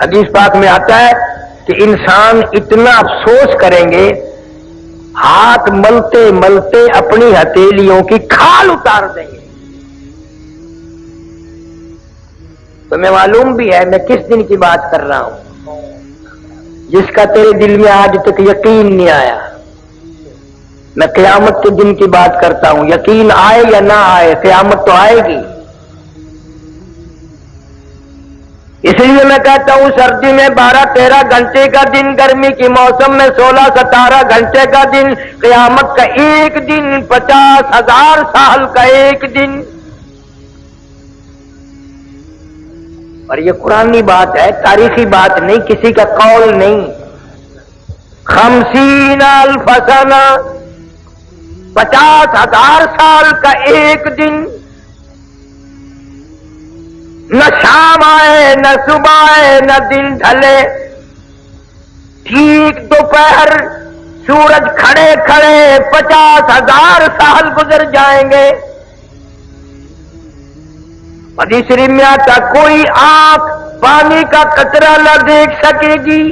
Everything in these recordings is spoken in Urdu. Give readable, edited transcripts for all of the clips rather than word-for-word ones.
حدیث پاک میں آتا ہے کہ انسان اتنا افسوس کریں گے، ہاتھ ملتے ملتے اپنی ہتھیلیوں کی کھال اتار دیں گے۔ تمہیں معلوم بھی ہے میں کس دن کی بات کر رہا ہوں، جس کا تیرے دل میں آج تک یقین نہیں آیا۔ میں قیامت کے دن کی بات کرتا ہوں، یقین آئے یا نہ آئے قیامت تو آئے گی۔ اس لیے میں کہتا ہوں سردی میں 12-13 گھنٹے کا دن، گرمی کی موسم میں 16-17 گھنٹے کا دن، قیامت کا ایک دن 50,000 سال کا ایک دن۔ اور یہ قرآنی بات ہے، تاریخی بات نہیں، کسی کا قول نہیں۔ 50,000 سنہ، 50,000 سال کا ایک دن، نہ شام آئے نہ صبح آئے نہ دن ڈھلے، ٹھیک دوپہر سورج کھڑے کھڑے 50,000 سال گزر جائیں گے۔ حدیث شریف میں آتا کوئی آنکھ پانی کا قطرہ نہ دیکھ سکے گی،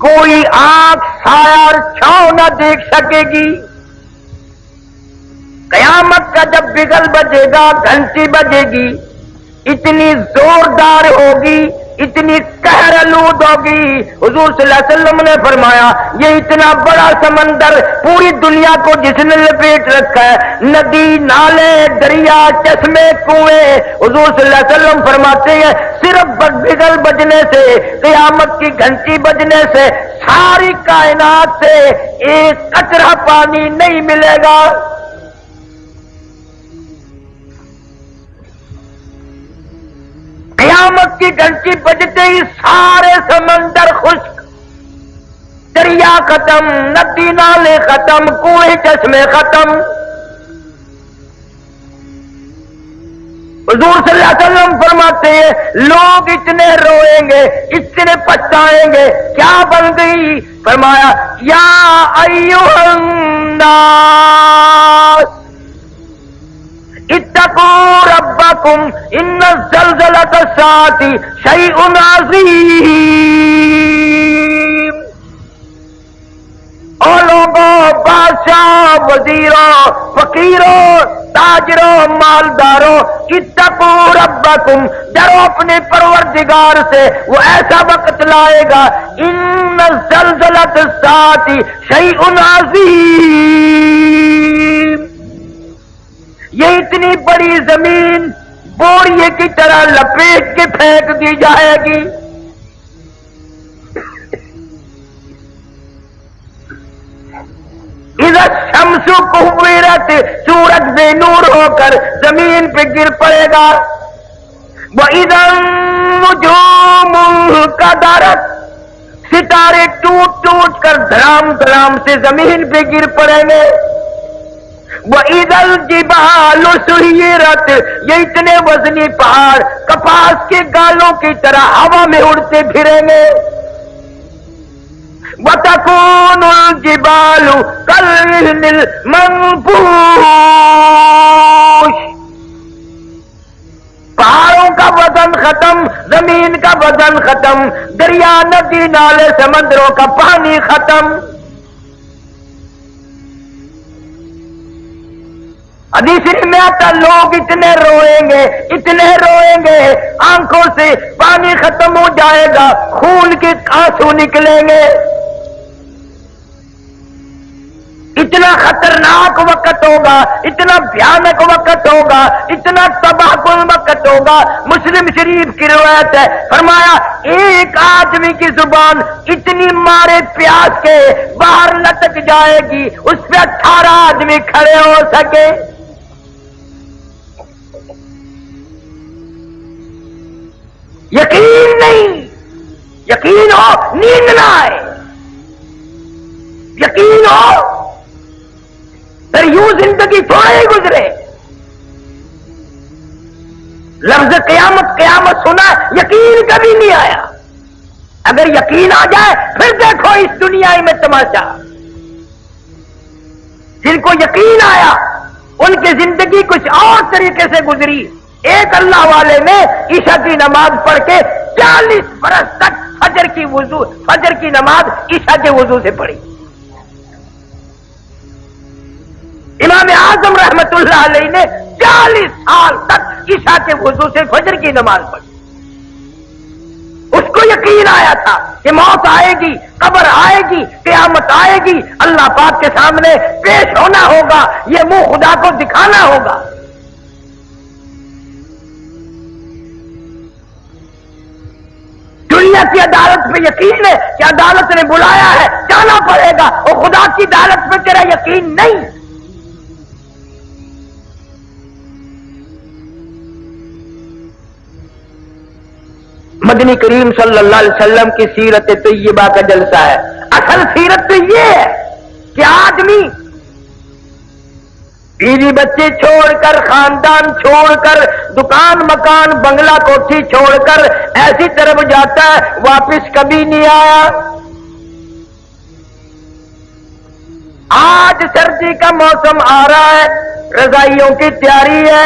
کوئی آنکھ سایہ اور چھاؤں نہ دیکھ سکے گی۔ قیامت کا جب بگل بجے گا، گھنٹی بجے گی، اتنی زوردار ہوگی، اتنی قہر آلود ہوگی۔ حضور صلی اللہ علیہ وسلم نے فرمایا یہ اتنا بڑا سمندر پوری دنیا کو جس نے لپیٹ رکھا ہے، ندی نالے دریا چشمے کنویں، حضور صلی اللہ علیہ وسلم فرماتے ہیں صرف بگل بجنے سے، قیامت کی گھنٹی بجنے سے ساری کائنات سے ایک قطرہ پانی نہیں ملے گا۔ قیامت کی گھنٹی بجتے ہی سارے سمندر خشک، دریا ختم، ندی نالے ختم، کنویں چشمے ختم۔ حضور صلی اللہ علیہ وسلم فرماتے ہیں لوگ اتنے روئیں گے، اتنے پچھتائیں گے، کیا بن گئی؟ فرمایا یا ایھا الناس اتقوا ربکم ان زلزلۃ الساعۃ شیء عظیم۔ او لوگوں، بادشاہ، وزیروں، فقیروں، تاجروں، مالداروں، اتقوا ربکم، ڈرو اپنے پروردگار سے، وہ ایسا وقت لائے گا ان زلزلۃ الساعۃ شیء عظیم، یہ اتنی بڑی زمین بوریے کی طرح لپیٹ کے پھینک دی جائے گی۔ اذا الشمس کورت، سورج بے نور ہو کر زمین پہ گر پڑے گا۔ وَإِذَا النُّجُومُ انْكَدَرَتْ، ستارے ٹوٹ ٹوٹ کر دھڑام دھڑام سے زمین پہ گر پڑیں گے۔ وَإِذَا الْجِبَالُ سُيِّرَتْ، یہ اتنے وزنی پہاڑ کپاس کے گالوں کی طرح ہوا میں اڑتے پھریں گے۔ وَتَكُونُ الْجِبَالُ كَالْعِهْنِ الْمَنفُوشِ، پہاڑوں کا وزن ختم، زمین کا وزن ختم، دریا ندی نالے سمندروں کا پانی ختم۔ حدیث میں آتا لوگ اتنے روئیں گے، اتنے روئیں گے، آنکھوں سے پانی ختم ہو جائے گا، خون کے آنسو نکلیں گے۔ اتنا خطرناک وقت ہوگا، اتنا بھیانک وقت ہوگا، اتنا تباہ کن وقت ہوگا۔ مسلم شریف کی روایت ہے، فرمایا ایک آدمی کی زبان اتنی مارے پیاس کے باہر لٹک جائے گی، اس پہ 18 آدمی کھڑے ہو سکے۔ یقین نہیں، یقین ہو نیند نہ آئے، یقین ہو پھر یوں زندگی تھوڑے ہی گزرے۔ لفظ قیامت قیامت سنا، یقین کبھی نہیں آیا۔ اگر یقین آ جائے پھر دیکھو اس دنیا میں تماشا۔ جن کو یقین آیا ان کی زندگی کچھ اور طریقے سے گزری، ایک اللہ والے نے عشاء کی نماز پڑھ کے 40 برس تک فجر کی نماز عشاء کے وضو سے پڑھی. امام اعظم رحمت اللہ علیہ نے 40 سال تک عشاء کے وضو سے فجر کی نماز پڑھی. اس کو یقین آیا تھا کہ موت آئے گی، قبر آئے گی، قیامت آئے گی، اللہ پاک کے سامنے پیش ہونا ہوگا، یہ منہ خدا کو دکھانا ہوگا. دنیا کی عدالت پہ یقین ہے کہ عدالت نے بلایا ہے، جانا پڑے گا، اور خدا کی عدالت پہ تیرا یقین نہیں. مدنی کریم صلی اللہ علیہ وسلم کی سیرت طیبہ کا جلسہ ہے. اصل سیرت تو یہ ہے کہ آدمی بیوی بچے چھوڑ کر، خاندان چھوڑ کر، دکان مکان بنگلہ کوٹھی چھوڑ کر ایسی طرف جاتا ہے، واپس کبھی نہیں آیا. آج سردی کا موسم آ رہا ہے، رضائیوں کی تیاری ہے،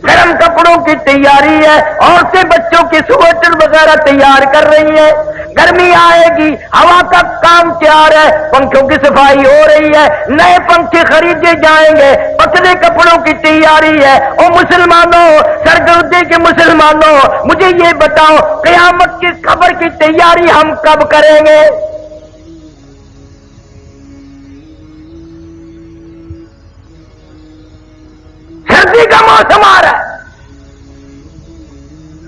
گرم کپڑوں کی تیاری ہے، عورتیں بچوں کے سویٹر وغیرہ تیار کر رہی ہیں. گرمی آئے گی، ہوا کا کام تیار ہے، پنکھوں کی صفائی ہو رہی ہے، نئے پنکھے خریدے جائیں گے، پتلے کپڑوں کی تیاری ہے. او مسلمانوں، سرگردے کے مسلمانوں، مجھے یہ بتاؤ قیامت کی خبر کی تیاری ہم کب کریں گے؟ سردی کا موسم آ رہا ہے،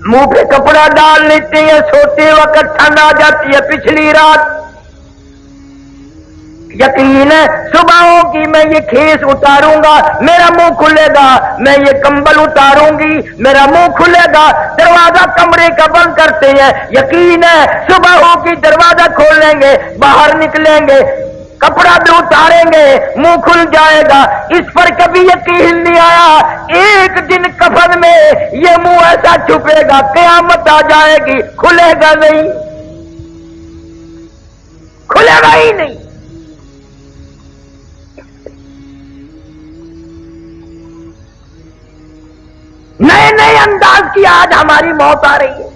منہ پہ کپڑا ڈال لیتے ہیں، سوتے وقت ٹھنڈ آ جاتی ہے. پچھلی رات یقین ہے صبح ہوگی، میں یہ کھیس اتاروں گا، میرا منہ کھلے گا، میں یہ کمبل اتاروں گی، میرا منہ کھلے گا. دروازہ کمرے کا بند کرتے ہیں، یقین ہے صبح ہوگی، دروازہ کھول لیں گے، باہر نکلیں گے، کپڑا بھی اتاریں گے، منہ کھل جائے گا. اس پر کبھی یقین نہیں آیا. ایک دن کفن میں یہ منہ ایسا چھپے گا، قیامت آ جائے گی، کھلے گا نہیں، کھلے گا ہی نہیں. نئے نئے انداز کی آج ہماری موت آ رہی ہے.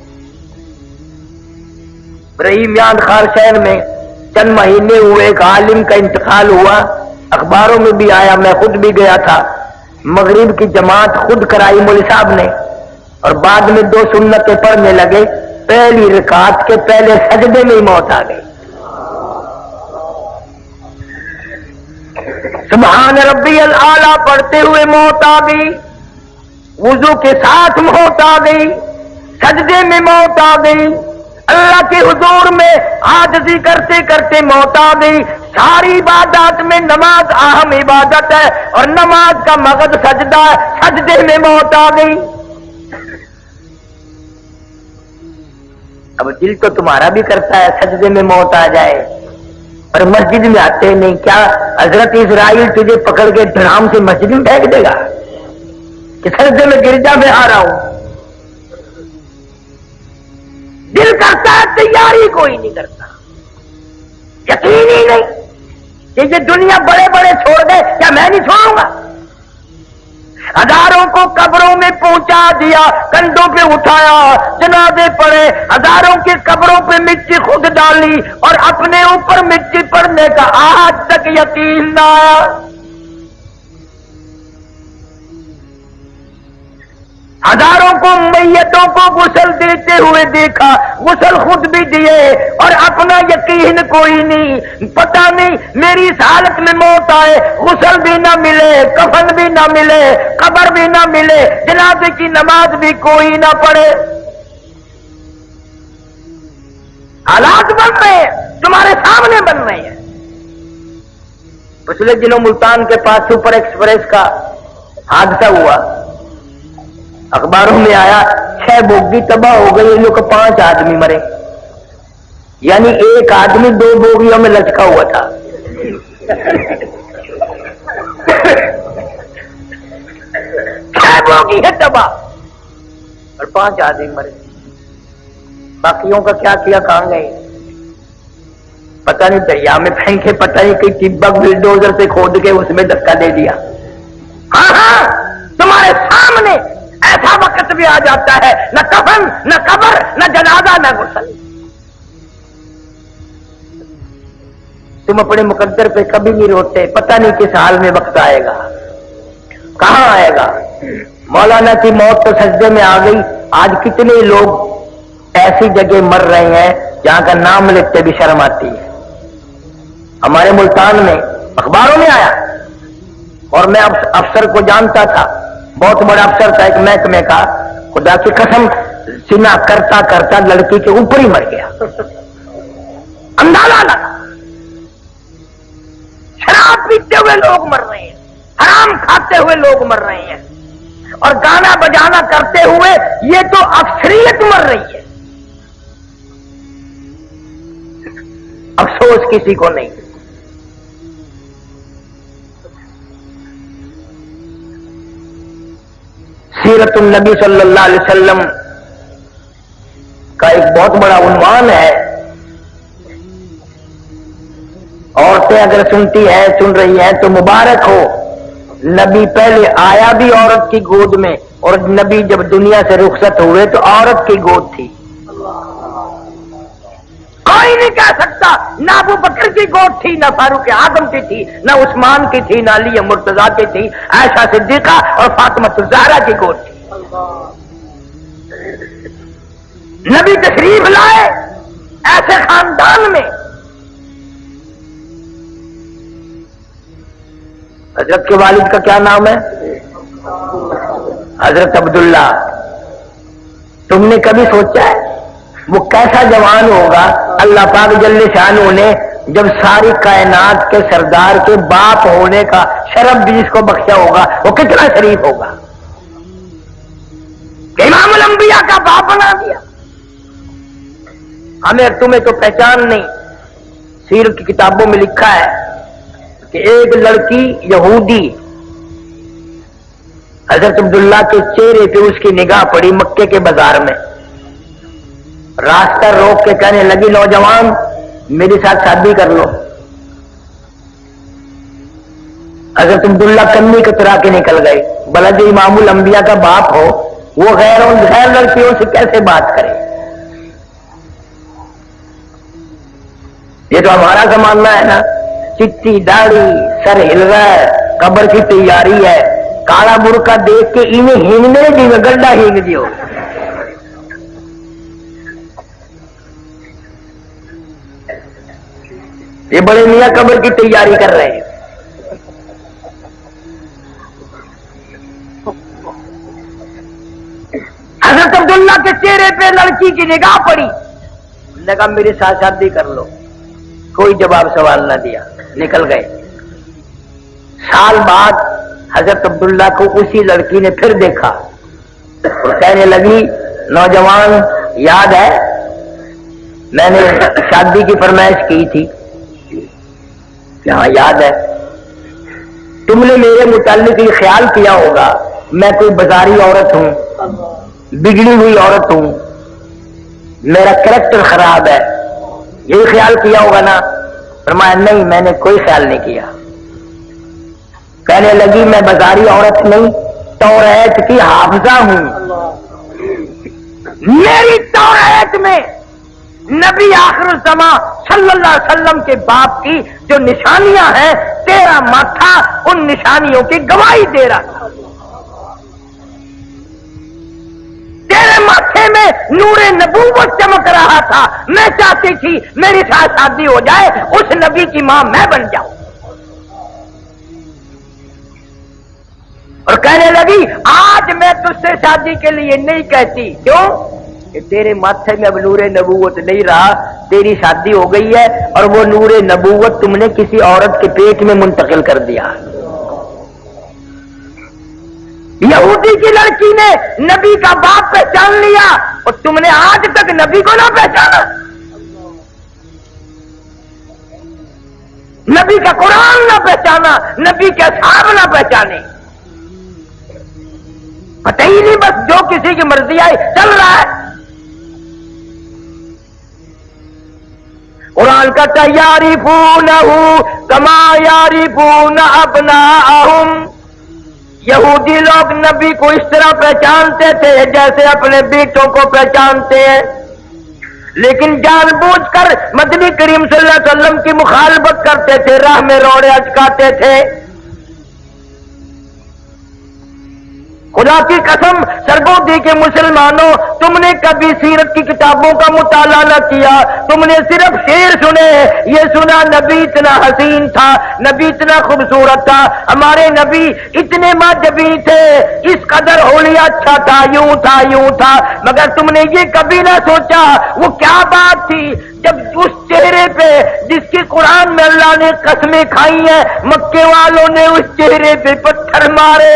رحیم یان خان شہر میں چند مہینے ہوئے ایک عالم کا انتقال ہوا، اخباروں میں بھی آیا، میں خود بھی گیا تھا. مغرب کی جماعت خود کرائی مولوی صاحب نے، اور بعد میں 2 سنتیں پڑھنے لگے. پہلی رکعت کے پہلے سجدے میں ہی موت آ گئی. سبحان ربی الاعلیٰ پڑھتے ہوئے موت آ گئی، وضو کے ساتھ موت آ گئی، سجدے میں موت آ گئی، اللہ کے حضور میں عاجزی کرتے کرتے موت آ گئی. ساری عبادات میں نماز اہم عبادت ہے، اور نماز کا مقصد سجدہ ہے، سجدے میں موت آ گئی. اب دل تو تمہارا بھی کرتا ہے سجدے میں موت آ جائے، اور مسجد میں آتے نہیں. کیا حضرت اسرائیل تجھے پکڑ کے دھڑام سے مسجد میں پھینک دے گا کہ سجدے میں گرجا میں آ رہا ہوں؟ دل کرتا ہے، تیاری کوئی نہیں کرتا. یقین ہی نہیں کہ یہ دنیا بڑے بڑے چھوڑ گئے، کیا میں نہیں چھوڑوں گا؟ ہزاروں کو قبروں میں پہنچا دیا، کندھوں پہ اٹھایا، جنازے پڑے، ہزاروں کی قبروں پہ مٹی خود ڈالی، اور اپنے اوپر مٹی پڑنے کا آج تک یقین نہ آیا. ہزاروں کو میتوں کو غسل دیتے ہوئے دیکھا، غسل خود بھی دیے، اور اپنا یقین کوئی نہیں. پتہ نہیں میری اس حالت میں موت آئے، غسل بھی نہ ملے، کفن بھی نہ ملے، قبر بھی نہ ملے، جنازے کی نماز بھی کوئی نہ پڑھے. حالات بن رہے ہیں، تمہارے سامنے بن رہے ہیں. پچھلے دنوں ملتان کے پاس سپر ایکسپریس کا حادثہ ہوا، اخباروں میں آیا 6 بوگی تباہ ہو گئی، ان لوگ 5 آدمی مرے. یعنی ایک آدمی 2 بوگیوں میں لچکا ہوا تھا. 6 بوگی ہے تباہ اور 5 آدمی مرے. باقیوں کا کیا کیا، کہاں گئے پتہ نہیں، دریا میں پھینکے، پتہ نہیں کوئی ٹبک بلڈوزر سے کھود کے اس میں دھکا دے دیا. ہاں تمہارے سامنے ایسا وقت وقت بھی آ جاتا ہے، نہ کفن، نہ قبر، نہ جنازہ، نہ غسل۔ تم اپنے مقدر پہ کبھی نہیں روتے، پتہ نہیں کس حال میں وقت آئے گا، کہاں آئے گا۔ مولانا کی موت تو سجدے میں آ گئی، آج کتنے لوگ ایسی جگہ مر رہے ہیں جہاں کا نام لیتے بھی شرم آتی ہے۔ ہمارے ملتان میں اخباروں میں آیا، اور میں افسر کو جانتا تھا، بہت بڑا افسر تھا ایک محکمے کا، خدا کی قسم سنا کرتا کرتا لڑکی کے اوپر ہی مر گیا، اندازہ لگا۔ شراب پیتے ہوئے لوگ مر رہے ہیں، حرام کھاتے ہوئے لوگ مر رہے ہیں، اور گانا بجانا کرتے ہوئے یہ تو اکثریت مر رہی ہے۔ افسوس کسی کو نہیں۔ سیرت النبی صلی اللہ علیہ وسلم کا ایک بہت بڑا عنوان ہے، عورتیں اگر سنتی ہیں، سن رہی ہیں تو مبارک ہو۔ نبی پہلے آیا بھی عورت کی گود میں، اور نبی جب دنیا سے رخصت ہوئے تو عورت کی گود تھی۔ کوئی نہیں کہہ سکتا نہ ابو بکر کی گود تھی، نہ فاروق اعظم کی تھی، نہ عثمان کی تھی، نہ علی مرتضیٰ کی تھی، عائشہ صدیقہ اور فاطمہ الزہرا کی گود تھی۔ نبی تشریف لائے ایسے خاندان میں، حضرت کے والد کا کیا نام ہے؟ حضرت عبداللہ۔ تم نے کبھی سوچا ہے وہ کیسا جوان ہوگا؟ اللہ پاک جل شانہ نے جب ساری کائنات کے سردار کے باپ ہونے کا شرف بھی جس کو بخشا ہوگا وہ کتنا شریف ہوگا کہ امام الانبیاء کا باپ بنا دیا۔ ہمیں تمہیں تو پہچان نہیں۔ سیرت کی کتابوں میں لکھا ہے کہ ایک لڑکی یہودی حضرت عبداللہ کے چہرے پہ اس کی نگاہ پڑی مکے کے بازار میں، راستہ روک کے کہنے لگی نوجوان میرے ساتھ شادی کر لو۔ حضرت عبداللہ کمی کترا کے نکل گئے، بھلا جو امام الانبیاء کا باپ ہو وہ غیر لڑکیوں سے کیسے بات کرے؟ یہ تو ہمارا زمانہ ہے نا، چٹی داڑھی، سر ہل رہا ہے، قبر کی تیاری ہے، کالا برقع دیکھ کے انہیں ہینگنے جی میں گڈھا ہینگ دیو۔ یہ بڑے میاں قبر کی تیاری کر رہے ہیں۔ حضرت عبداللہ کے چہرے پہ لڑکی کی نگاہ پڑی، نے کہا میرے ساتھ شادی کر لو۔ کوئی جواب سوال نہ دیا، نکل گئے۔ سال بعد حضرت عبداللہ کو اسی لڑکی نے پھر دیکھا اور کہنے لگی نوجوان یاد ہے میں نے شادی کی فرمائش کی تھی؟ ہاں یاد ہے۔ تم نے میرے متعلق یہ خیال کیا ہوگا میں کوئی بازاری عورت ہوں، بگڑی ہوئی عورت ہوں، میرا کریکٹر خراب ہے، یہی خیال کیا ہوگا نا؟ فرمایا نہیں میں نے کوئی خیال نہیں کیا۔ کہنے لگی میں بازاری عورت نہیں، توریت کی حافظہ ہوں، میری توریت میں نبی آخر الزماں صلی اللہ علیہ وسلم کے باپ کی جو نشانیاں ہیں تیرا ماتھا ان نشانیوں کی گواہی دے رہا تھا۔ تیرے ماتھے میں نور نبوت چمک رہا تھا، میں چاہتی تھی میری ساتھ شادی ہو جائے، اس نبی کی ماں میں بن جاؤں۔ اور کہنے لگی آج میں تجھ سے شادی کے لیے نہیں کہتی، کیوں کہ تیرے ماتھے میں اب نور نبوت نہیں رہا، تیری شادی ہو گئی ہے اور وہ نور نبوت تم نے کسی عورت کے پیٹ میں منتقل کر دیا۔ یہودی کی لڑکی نے نبی کا باپ پہچان لیا اور تم نے آج تک نبی کو نہ پہچانا، نبی کا قرآن نہ پہچانا، نبی کے اصحاب نہ پہچانے، پتہ ہی نہیں، بس جو کسی کی مرضی آئی چل رہا ہے۔ قرآن کا یعرفونہ کما یعرفون ابناءہم، یہودی لوگ نبی کو اس طرح پہچانتے تھے جیسے اپنے بیٹوں کو پہچانتے ہیں، لیکن جان بوجھ کر مدنی کریم صلی اللہ علیہ وسلم کی مخالفت کرتے تھے، راہ میں روڑے اچکاتے تھے۔ خدا کی قسم سرگودی کے مسلمانوں، تم نے کبھی سیرت کی کتابوں کا مطالعہ نہ کیا، تم نے صرف شعر سنے، یہ سنا نبی اتنا حسین تھا، نبی اتنا خوبصورت تھا، ہمارے نبی اتنے ماجبی تھے، اس قدر حلیہ اچھا تھا، یوں تھا یوں تھا، مگر تم نے یہ کبھی نہ سوچا وہ کیا بات تھی جب اس چہرے پہ جس کی قرآن میں اللہ نے قسمیں کھائی ہیں، مکے والوں نے اس چہرے پہ پتھر مارے۔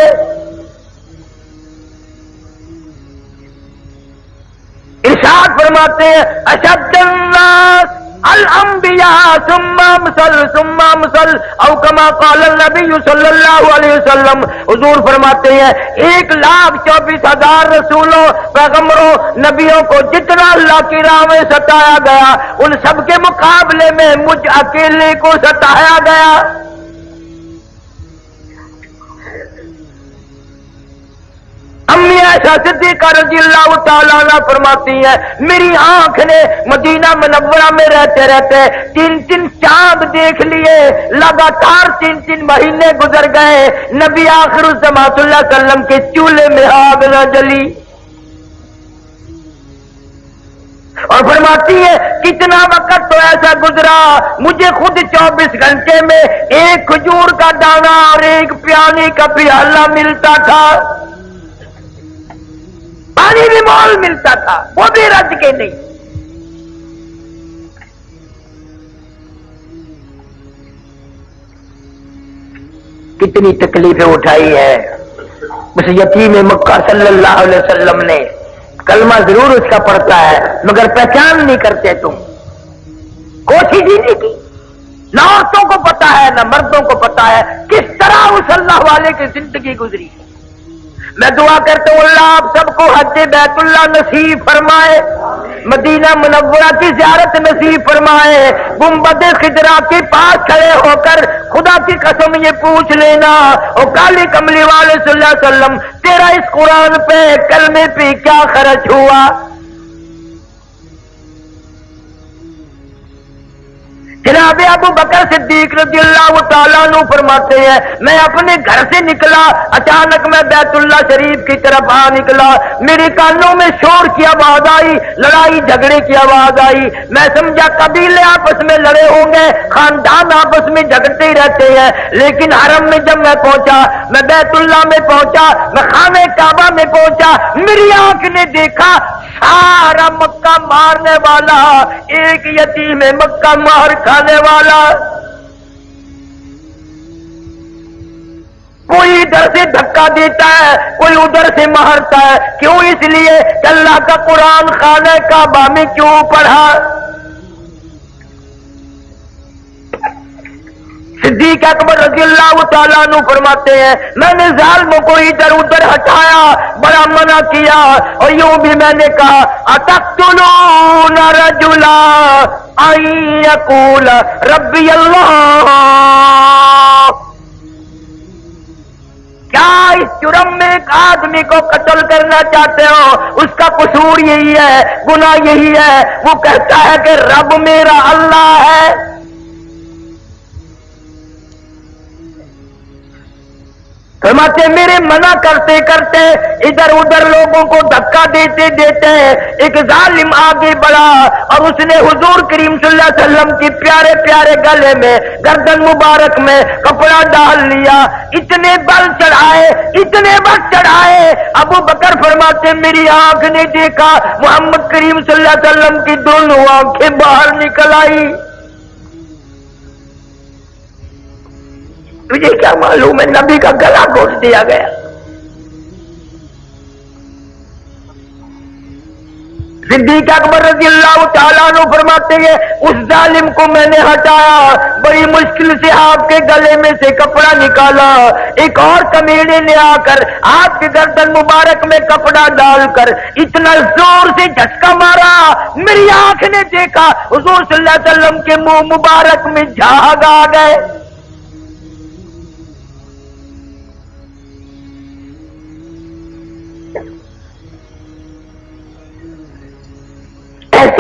ارشاد فرماتے ہیں اشد الناس الانبیاء ثم امثل او کما قال النبی صلی اللہ علیہ وسلم، حضور فرماتے ہیں 1,24,000 رسولوں، پیغمبروں، نبیوں کو جتنا اللہ کی راہ میں ستایا گیا، ان سب کے مقابلے میں مجھ اکیلے کو ستایا گیا۔ امی عائشہ صدیقہ رضی اللہ تعالیٰ عنہ فرماتی ہیں میری آنکھ نے مدینہ منورہ میں رہتے رہتے 3 چاند دیکھ لیے، لگاتار 3 مہینے گزر گئے، نبی آخر الزمان صلی اللہ علیہ وسلم کے چولہے میں آگ نہ جلی۔ اور فرماتی ہے کتنا وقت تو ایسا گزرا مجھے خود 24 گھنٹے میں ایک کھجور کا دانہ اور ایک پیانے کا پیالہ ملتا تھا، پانی بھی مول ملتا تھا، وہ بھی رج کے نہیں۔ کتنی تکلیفیں اٹھائی ہے اس یتیم مکہ صلی اللہ علیہ وسلم نے۔ کلمہ ضرور اس کا پڑھتا ہے مگر پہچان نہیں کرتے تم، کوشش ہی نہیں کی۔ نہ عورتوں کو پتا ہے نہ مردوں کو پتا ہے کس طرح اس اللہ والے کی زندگی گزری۔ میں دعا کرتا ہوں اللہ آپ سب کو حج بیت اللہ نصیب فرمائے، مدینہ منورہ کی زیارت نصیب فرمائے، گنبد خضرا کے پاس کھڑے ہو کر خدا کی قسم یہ پوچھ لینا او کالی کملی والے صلی اللہ علیہ وسلم تیرا اس قرآن پہ کلمے پہ کیا خرچ ہوا؟ جناب ابو بکر صدیق رضی اللہ تعالیٰ عنہ فرماتے ہیں میں اپنے گھر سے نکلا، اچانک میں بیت اللہ شریف کی طرف آ نکلا، میرے کانوں میں شور کی آواز آئی، لڑائی جھگڑے کی آواز آئی، میں سمجھا قبیلے آپس میں لڑے ہوں گے، خاندان آپس میں جھگڑتے ہی رہتے ہیں، لیکن حرم میں جب میں پہنچا، میں بیت اللہ میں پہنچا، میں خانہ کعبہ میں پہنچا، میری آنکھ نے دیکھا سارا مکہ مارنے والا ایک یتیم مکہ مار کھانے والا، کوئی ادھر سے دھکا دیتا ہے کوئی ادھر سے مارتا ہے، کیوں؟ اس لیے کہ اللہ کا قرآن خانہ کعبہ میں کیوں پڑھا۔ صدیق اکبر رضی اللہ تعالیٰ عنہ فرماتے ہیں میں نے ظالموں کو ادھر ادھر ہٹایا، بڑا منع کیا، اور یوں بھی میں نے کہا اتقتلون رجلا ان یقول ربی اللہ، کیا اس جرم میں ایک آدمی کو قتل کرنا چاہتے ہو؟ اس کا قصور یہی ہے، گناہ یہی ہے، وہ کہتا ہے کہ رب میرا اللہ ہے۔ فرماتے میرے منع کرتے کرتے ادھر ادھر لوگوں کو دھکا دیتے دیتے ایک ظالم آگے بڑھا اور اس نے حضور کریم صلی اللہ علیہ وسلم کی پیارے پیارے گلے میں گردن مبارک میں کپڑا ڈال لیا، اتنے بل چڑھائے اتنے بل چڑھائے، ابو بکر فرماتے میری آنکھ نے دیکھا محمد کریم صلی اللہ علیہ وسلم کی دونوں آنکھیں باہر نکل آئی۔ تجھے کیا معلوم ہے نبی کا گلا گھونٹ دیا گیا۔ صدیق اکبر رضی اللہ تعالیٰ عنہ فرماتے ہیں اس ظالم کو میں نے ہٹایا، بڑی مشکل سے آپ کے گلے میں سے کپڑا نکالا، ایک اور کمینے نے آ کر آپ کے گردن مبارک میں کپڑا ڈال کر اتنا زور سے جھٹکا مارا، میری آنکھ نے دیکھا حضور صلی اللہ علیہ وسلم کے منہ مبارک میں جھاگ آ گئے۔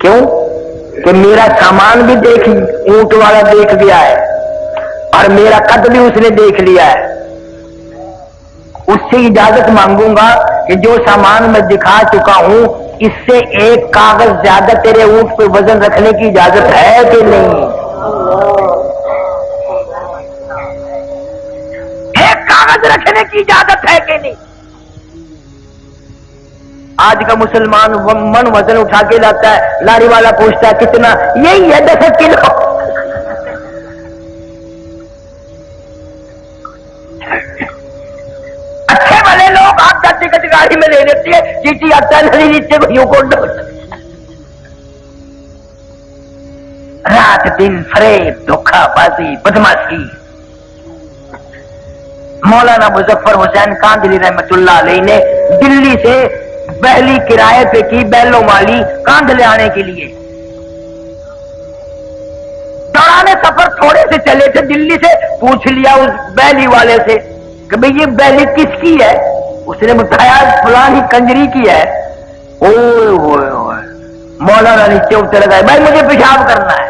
کیوں کہ میرا سامان بھی دیکھ اونٹ والا دیکھ گیا ہے اور میرا قد بھی اس نے دیکھ لیا ہے. اس سے اجازت مانگوں گا کہ جو سامان میں دکھا چکا ہوں اس سے ایک کاغذ زیادہ تیرے اونٹ پہ وزن رکھنے کی اجازت ہے کہ نہیں؟ ایک کاغذ رکھنے کی اجازت ہے کہ نہیں؟ آج کا مسلمان من وزن اٹھا کے لاتا ہے، لاری والا پوچھتا ہے کتنا، یہی ہے 10 کلو. اچھے والے لوگ آپ کا ٹکٹ گاڑی میں لے لیتے ہیں، چیٹی آتا ہے نہیں نیچے کو یوں کو ڈال. رات دن فریب، دھوکہ بازی، بدماشی. مولانا مظفر حسین کاندلی رحمت اللہ علیہ نے دلی سے بہلی کرائے پہ کی، بیلو مالی کاندھ لے آنے کے لیے. دوران سفر تھوڑے سے چلے تھے، دلی سے پوچھ لیا اس بہلی والے سے کہ بھئی یہ بہلی کس کی ہے؟ اس نے بتایا فلانی کنجری کی ہے. اوئے ہوئے ہوئے، مولانا نیچے اتر گئے، بھائی مجھے پیشاب کرنا ہے.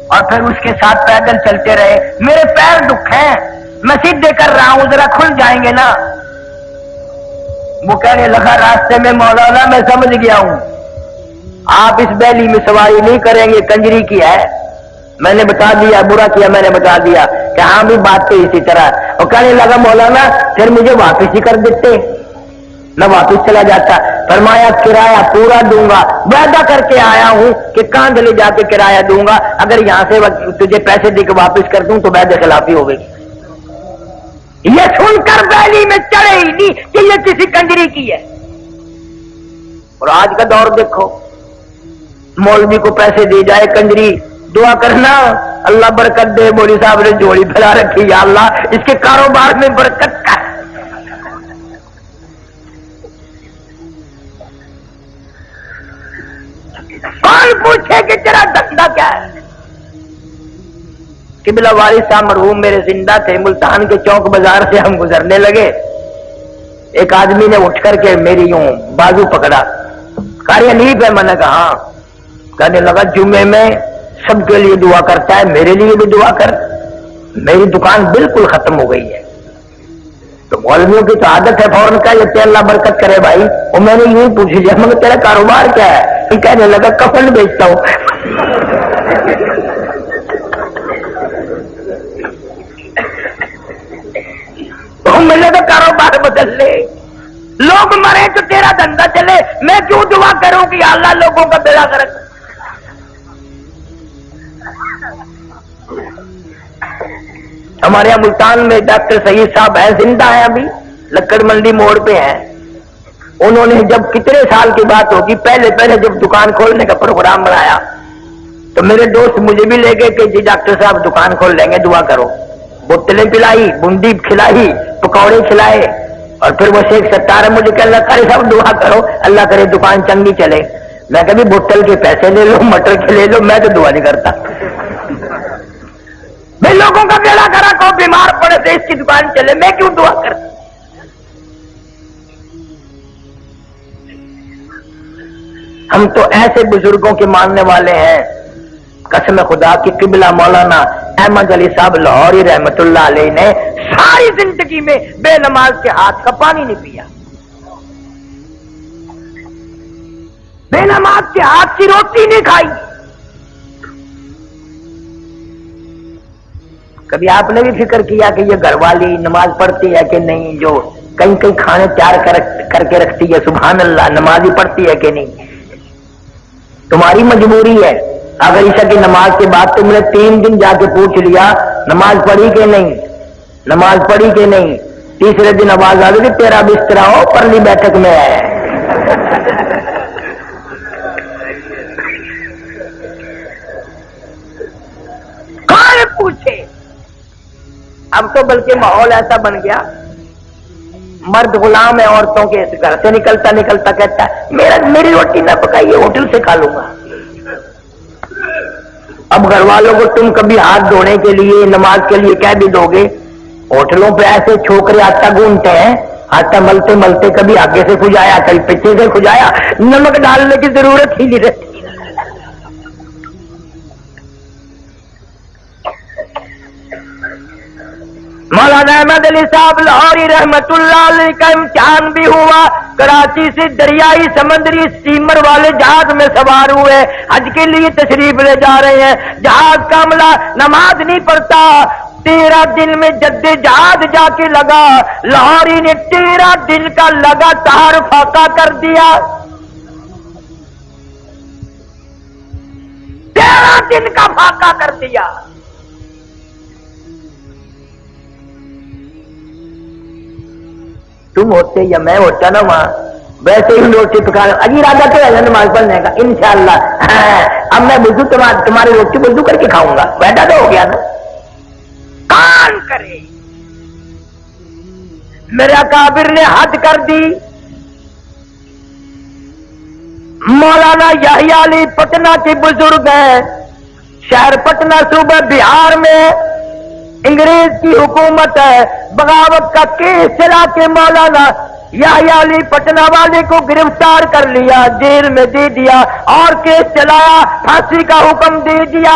اور پھر اس کے ساتھ پیدل چلتے رہے. میرے پیر دکھ ہیں، میں سیدھے کر رہا ہوں، ذرا کھل جائیں گے نا. وہ کہنے لگا راستے میں مولانا میں سمجھ گیا ہوں، آپ اس بیلی میں سواری نہیں کریں گے، کنجری کی ہے. میں نے بتا دیا، برا کیا میں نے بتا دیا کہ ہاں بھی بات تو اسی طرح. اور کہنے لگا مولانا پھر مجھے واپس ہی کر دیتے، میں واپس چلا جاتا. فرمایا کرایہ پورا دوں گا، وعدہ کر کے آیا ہوں کہ کاندھ لے جا کے کرایہ دوں گا، اگر یہاں سے تجھے پیسے دے کے واپس کر دوں تو وعدے خلافی ہو گئی. یہ سن کر بیلی میں چڑھے ہی نہیں کہ یہ کسی کنجری کی ہے. اور آج کا دور دیکھو، مولوی کو پیسے دے جائے کنجری، دعا کرنا اللہ برکت دے. مولوی صاحب نے جوڑی پھیلا رکھی، یا اللہ اس کے کاروبار میں برکت کر. کون پوچھے کہ تیرا دھندا کیا ہے؟ قبلہ والد صاحب مرحوم میرے زندہ تھے، ملتان کے چوک بازار سے ہم گزرنے لگے. ایک آدمی نے اٹھ کر کے میری یوں بازو پکڑا، کہا نہیں پہ، میں نے کہا ہاں. کہنے لگا جمعے میں سب کے لیے دعا کرتا ہے، میرے لیے بھی دعا کر، میری دکان بالکل ختم ہو گئی ہے. تو مولویوں کی تو عادت ہے فوراً کا یہ اللہ برکت کرے بھائی. اور میں نے یوں پوچھ لیا مگر تیرا کاروبار کیا ہے؟ کہنے لگا کفن بیچتا ہوں. میں نے تو کاروبار بدل لے، لوگ مرے تو تیرا دھندا چلے، میں کیوں دعا کروں کہ اللہ لوگوں کا بیڑا کرے. ہمارے یہاں ملتان میں ڈاکٹر سعید صاحب ہیں، زندہ ہیں، ابھی لکڑ منڈی موڑ پہ ہیں. انہوں نے جب کتنے سال کی بات ہوگی، پہلے جب دکان کھولنے کا پروگرام بنایا تو میرے دوست مجھے بھی لے گئے کہ جی ڈاکٹر صاحب دکان کھول لیں گے، دعا کرو. بوتلیں پلائی، بندی کھلائی، پکوڑے کھلائے. اور پھر وہ شیخ ستار مجھے کہ اللہ کرے صاحب دعا کرو، اللہ کرے دکان چنگی چلے. میں کبھی بوتل کے پیسے لے لو، مٹر کے لے لو، میں تو دعا نہیں کرتا. میں لوگوں کا بیڑا کرا کو بیمار پڑے تو اس کی دکان چلے، میں کیوں دعا کرتا. ہم تو ایسے بزرگوں کے ماننے والے ہیں، قسم خدا کی. قبلہ مولانا احمد علی صاحب لاہوری رحمت اللہ علیہ نے ساری زندگی میں بے نماز کے ہاتھ کا پانی نہیں پیا، بے نماز کے ہاتھ کی روٹی نہیں کھائی. کبھی آپ نے بھی فکر کیا کہ یہ گھر والی نماز پڑھتی ہے کہ نہیں، جو کئی کھانے تیار کر کے رکھتی ہے، سبحان اللہ، نماز ہی پڑھتی ہے کہ نہیں؟ تمہاری مجبوری ہے. اگر عشاء کی نماز کے بعد تم نے 3 دن جا کے پوچھ لیا نماز پڑھی کہ نہیں، نماز پڑھی کہ نہیں، تیسرے دن آواز آ گئی تیرا بستر ہو پرلی بیٹھک میں ہے. کون پوچھے؟ اب تو بلکہ ماحول ایسا بن گیا، مرد غلام ہے عورتوں کے. گھر سے نکلتا کہتا ہے میری روٹی نہ پکائیے، ہوٹل سے کھا لوں گا. اب گھر والوں کو تم کبھی ہاتھ دھونے کے لیے، نماز کے لیے کہہ بھی دو گے. ہوٹلوں پہ ایسے چھوکرے آٹا گونتے ہیں، آٹا ملتے کبھی آگے سے کھجایا کبھی پیچھے سے کھجایا، نمک ڈالنے کی ضرورت ہی نہیں رہتی. مولانا احمد علی صاحب لاہوری رحمت اللہ علیہ کا امتحان بھی ہوا، کراچی سے دریائی سمندری اسٹیمر والے جہاز میں سوار ہوئے، حج کے لیے تشریف لے جا رہے ہیں، جہاز کا عملہ نماز نہیں پڑھتا، 13 دن میں جد جہاد جا کے لگا، لاہوری نے 13 دن کا لگاتار فاقہ کر دیا، 13 دن کا فاقہ کر دیا۔ تم ہوتے یا میں ہوتا نا وہاں ویسے ہی روٹی پکا اجی ارادہ کیا ہے نماز پڑھنے کا انشاءاللہ، اب میں وضو تمہاری روٹی وضو کر کے کھاؤں گا، بیٹھا تو ہو گیا نا۔ کان کرے میرا کابر نے حد کر دی۔ مولانا یحییٰ علی پٹنہ کے بزرگ ہیں، شہر پٹنہ صوبہ بہار میں انگریز کی حکومت ہے، بغاوت کا کیس چلا کے مولانا یحییٰ علی پٹنہ والے کو گرفتار کر لیا، جیل میں دے دیا اور کیس چلایا، پھانسی کا حکم دے دیا۔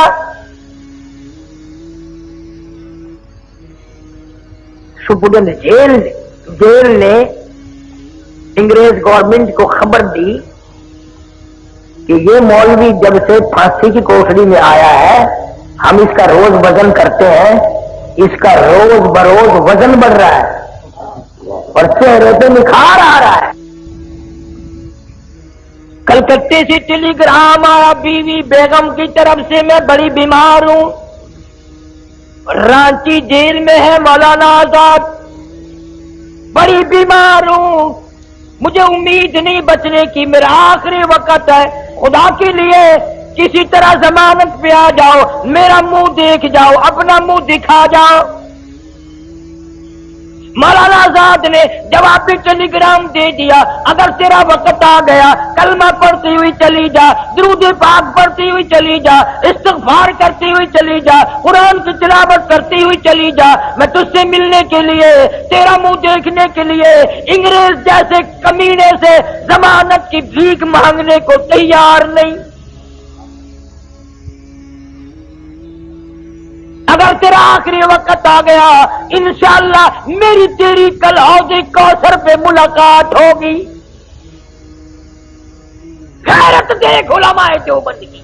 سپرڈنٹ جیل نے انگریز گورنمنٹ کو خبر دی کہ یہ مولوی جب سے پھانسی کی کوٹڑی میں آیا ہے ہم اس کا روز وزن کرتے ہیں، اس کا روز بروز وزن بڑھ رہا ہے اور چہرے پہ نکھار آ رہا ہے۔ کلکتے سے ٹیلی گرام آیا بیوی بیگم کی طرف سے میں بڑی بیمار ہوں، رانچی جیل میں ہے مولانا آزاد، بڑی بیمار ہوں، مجھے امید نہیں بچنے کی، میرا آخری وقت ہے، خدا کے لیے کسی طرح ضمانت پہ آ جاؤ، میرا منہ دیکھ جاؤ، اپنا منہ دکھا جاؤ۔ مولانا آزاد نے جوابی ٹیلی گرام دے دیا، اگر تیرا وقت آ گیا کلمہ پڑھتی ہوئی چلی جا، درود پاک پڑھتی ہوئی چلی جا، استغفار کرتی ہوئی چلی جا، قرآن کی تلاوت کرتی ہوئی چلی جا، میں تجھ سے ملنے کے لیے، تیرا منہ دیکھنے کے لیے انگریز جیسے کمینے سے ضمانت کی بھیک مانگنے کو تیار نہیں۔ اگر تیرا آخری وقت آ گیا انشاءاللہ میری تیری کل حوض کوثر پہ ملاقات ہوگی۔ غیرت دیکھ علماء دیوبند کی۔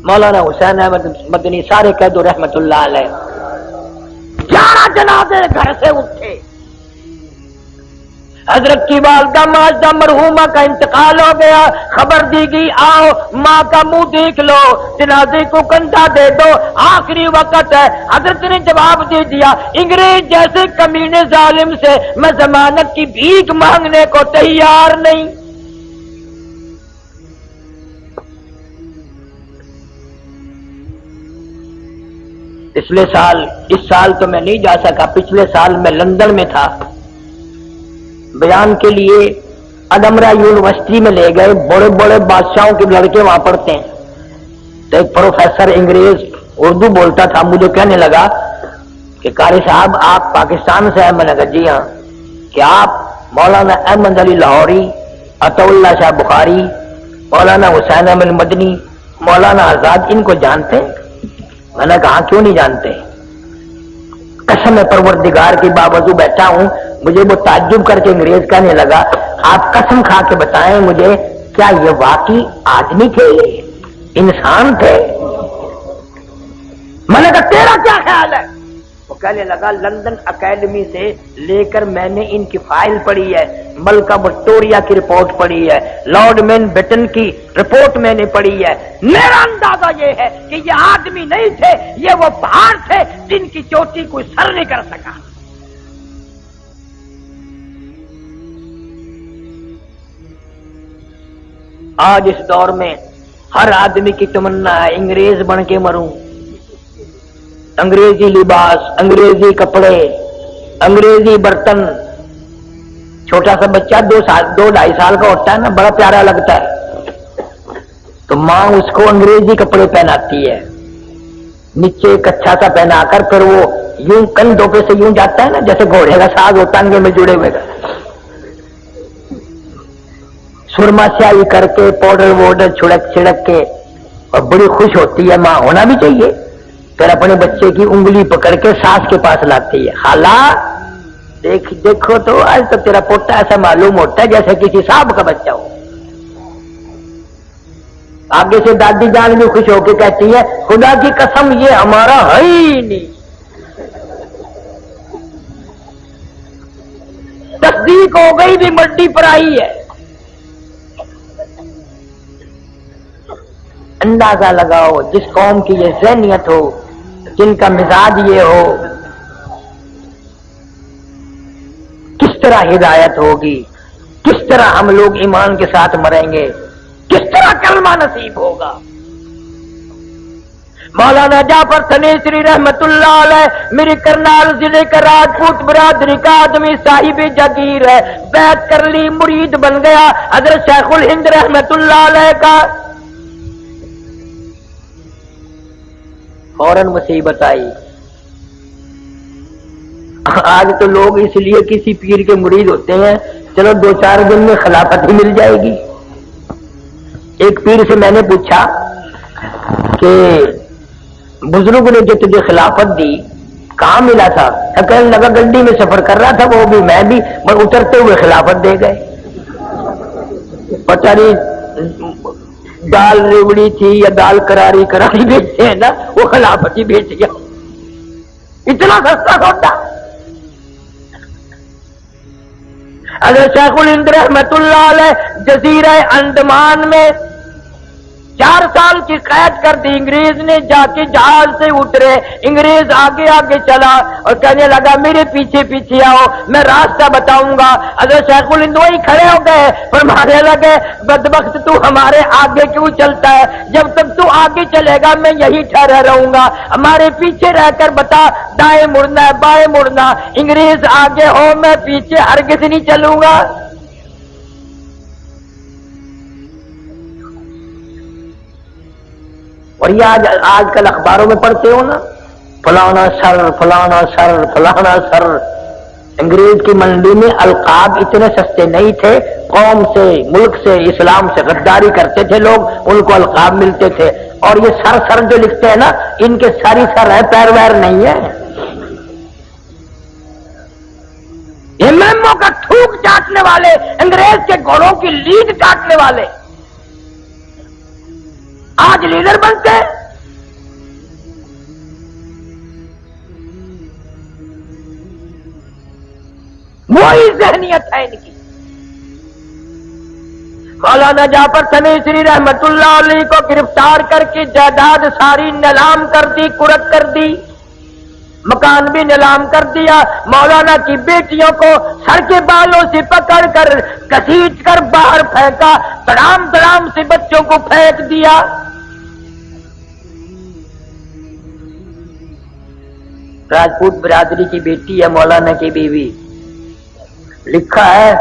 مولانا حسین احمد مدنی سارے کہہ دو رحمت اللہ علیہ، 11 جنازے گھر سے اٹھے، حضرت کی والدہ ماجدہ مرحومہ کا انتقال ہو گیا، خبر دی گئی آؤ ماں کا منہ دیکھ لو، جنازے کو کندھا دے دو، آخری وقت ہے۔ حضرت نے جواب دے دیا انگریز جیسے کمینے ظالم سے میں ضمانت کی بھیک مانگنے کو تیار نہیں۔ اس سال تو میں نہیں جا سکا، پچھلے سال میں لندن میں تھا بیان کے لیے، ادمرا یونیورسٹی میں لے گئے، بڑے بڑے بادشاہوں کے لڑکے وہاں پڑھتے ہیں، تو ایک پروفیسر انگریز اردو بولتا تھا، مجھے کہنے لگا کہ قاری صاحب آپ پاکستان سے ہیں؟ میں نے کہا جی ہاں۔ کہ آپ مولانا احمد علی لاہوری، عطا اللہ شاہ بخاری، مولانا حسین احمد مدنی، مولانا آزاد ان کو جانتے ہیں؟ میں نے کہا کیوں نہیں جانتے؟ قسم پروردگار کی باوضو بیٹھا ہوں، مجھے وہ تعجب کر کے انگریز کہنے لگا آپ قسم کھا کے بتائیں مجھے کیا یہ واقعی آدمی تھے، انسان تھے؟ میں نے کہا تیرا کیا خیال ہے؟ وہ کہنے لگا لندن اکیڈمی سے لے کر میں نے ان کی فائل پڑھی ہے، ملکہ وکٹوریہ کی رپورٹ پڑھی ہے، لارڈ ماؤنٹ بیٹن کی رپورٹ میں نے پڑھی ہے، میرا اندازہ یہ ہے کہ یہ آدمی نہیں تھے، یہ وہ پہاڑ تھے جن کی چوٹی کوئی سر نہیں کر سکا۔ آج اس دور میں ہر آدمی کی تمنا ہے انگریز بن کے مروں، انگریزی لباس، انگریزی کپڑے، انگریزی برتن۔ چھوٹا سا بچہ 2-2.5 سال کا ہوتا ہے نا، بڑا پیارا لگتا ہے، تو ماں اس کو انگریزی کپڑے پہناتی ہے، نیچے ایک اچھا سا پہنا کر، پھر وہ یوں کندھوں پہ سے یوں جاتا ہے نا جیسے گھوڑے کا ساز ہوتا ہے میں جڑے ہوئے، سرما سیاہی کر کے، پاؤڈر ووڈر چھڑک کے، اور بڑی خوش ہوتی ہے ماں، ہونا بھی چاہیے، پھر اپنے بچے کی انگلی پکڑ کے ساس کے پاس لاتی ہے، خالہ دیکھو تو آج تو تیرا پوتا ایسا معلوم ہوتا ہے جیسے کسی صاحب کا بچہ ہو۔ آگے سے دادی جان بھی خوش ہو کے کہتی ہے خدا کی قسم یہ ہمارا ہے ہی نہیں۔ تصدیق ہو گئی بھی مٹی پر آئی ہے۔ اندازہ لگاؤ جس قوم کی یہ ذہنیت ہو، جن کا مزاج یہ ہو، کس طرح ہدایت ہوگی، کس طرح ہم لوگ ایمان کے ساتھ مریں گے، کس طرح کلمہ نصیب ہوگا۔ مولانا جعفر تنیسری رحمت اللہ علیہ میری کرنال ضلع کا راجپوت برادری کا آدمی صاحب جگیر ہے، بیعت کر لی، مرید بن گیا حضرت شیخ الہند رحمت اللہ علیہ کا۔ فوراً مصیبت آئی۔ آج تو لوگ اس لیے کسی پیر کے مرید ہوتے ہیں چلو 2-4 دن میں خلافت ہی مل جائے گی۔ ایک پیر سے میں نے پوچھا کہ بزرگ نے جو تجھے خلافت دی کہاں ملا تھا؟ کہنے لگا گڈی میں سفر کر رہا تھا وہ بھی میں بھی، پر اترتے ہوئے خلافت دے گئے۔ پتہ نہیں دال ریوڑی تھی یا دال کراری بیچتے ہیں نا، وہ خلافت ہی بیچ گیا۔ اتنا سستا ہوتا۔ حضرت شیخ الہند رحمت اللہ علیہ جزیرہ انڈمان میں 4 سال کی قید کر دی انگریز نے، جا کے جہاز سے اترے، انگریز آگے آگے چلا اور کہنے لگا میرے پیچھے پیچھے آؤ میں راستہ بتاؤں گا۔ حضرت شیخ الہند وہی کھڑے ہو گئے، فرمانے لگے بدبخت تو ہمارے آگے کیوں چلتا ہے؟ جب تک تو آگے چلے گا میں یہی ٹھہرا رہوں گا، ہمارے پیچھے رہ کر بتا دائیں مڑنا ہے بائیں مڑنا، انگریز آگے ہو میں پیچھے ہرگز نہیں چلوں گا۔ اور یہ آج کل اخباروں میں پڑھتے ہو نا، فلانا سر فلانا سر فلانا سر۔ انگریز کی منڈی میں القاب اتنے سستے نہیں تھے، قوم سے ملک سے اسلام سے غداری کرتے تھے لوگ، ان کو القاب ملتے تھے۔ اور یہ سر سر جو لکھتے ہیں نا ان کے ساری سر ہے، پیر ویر نہیں ہے۔ یہ میمو کا تھوک چاٹنے والے، انگریز کے گھوڑوں کی لیڈ کاٹنے والے آج لیڈر بنتے ہیں۔ وہی ذہنیت ہے ان کی۔ مولانا جعفر تنیسری رحمت اللہ علیہ کو گرفتار کر کے جائیداد ساری نیلام کر دی، قرت کر دی، مکان بھی نیلام کر دیا۔ مولانا کی بیٹیوں کو سر کے بالوں سے پکڑ کر گھسیٹ کر باہر پھینکا، تڑام تڑام سے بچوں کو پھینک دیا۔ راجپوت برادری کی بیٹی ہے مولانا کی بیوی، لکھا ہے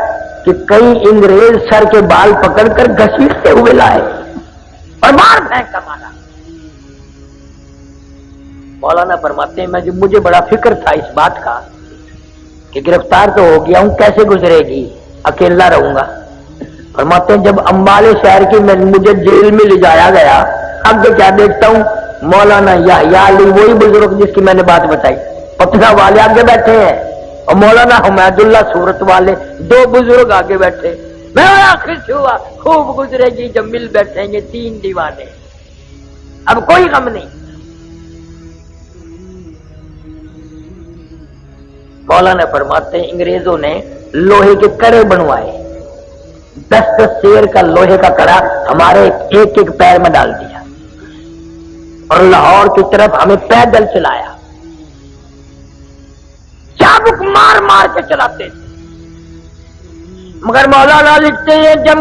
کہ کئی انگریز سر کے بال پکڑ کر گھسیٹتے ہوئے لائے اور مار پھینک کا مارا۔ مولانا فرماتے ہیں مجھے بڑا فکر تھا اس بات کا کہ گرفتار تو ہو گیا ہوں، کیسے گزرے گی، اکیلا رہوں گا۔ فرماتے ہیں جب امبالے شہر کی مجھے جیل میں لے جایا گیا، اب تو کیا دیکھتا ہوں مولانا یحییٰ علی وہی بزرگ جس کی میں نے بات بتائی، پتھرا والے آگے بیٹھے ہیں اور مولانا حمید اللہ صورت والے، 2 بزرگ آگے بیٹھے۔ میں خوش ہوا، خوب گزرے گی جب مل بیٹھیں گے 3 دیوانے، اب کوئی غم نہیں۔ مولانا فرماتے ہیں انگریزوں نے لوہے کے کڑے بنوائے، 10 شیر کا لوہے کا کڑا ہمارے ایک ایک پیر میں ڈال دیا اور لاہور کی طرف ہمیں پیدل چلایا، چابک مار مار کے چلاتے تھے۔ مگر مولانا لکھتے ہیں جب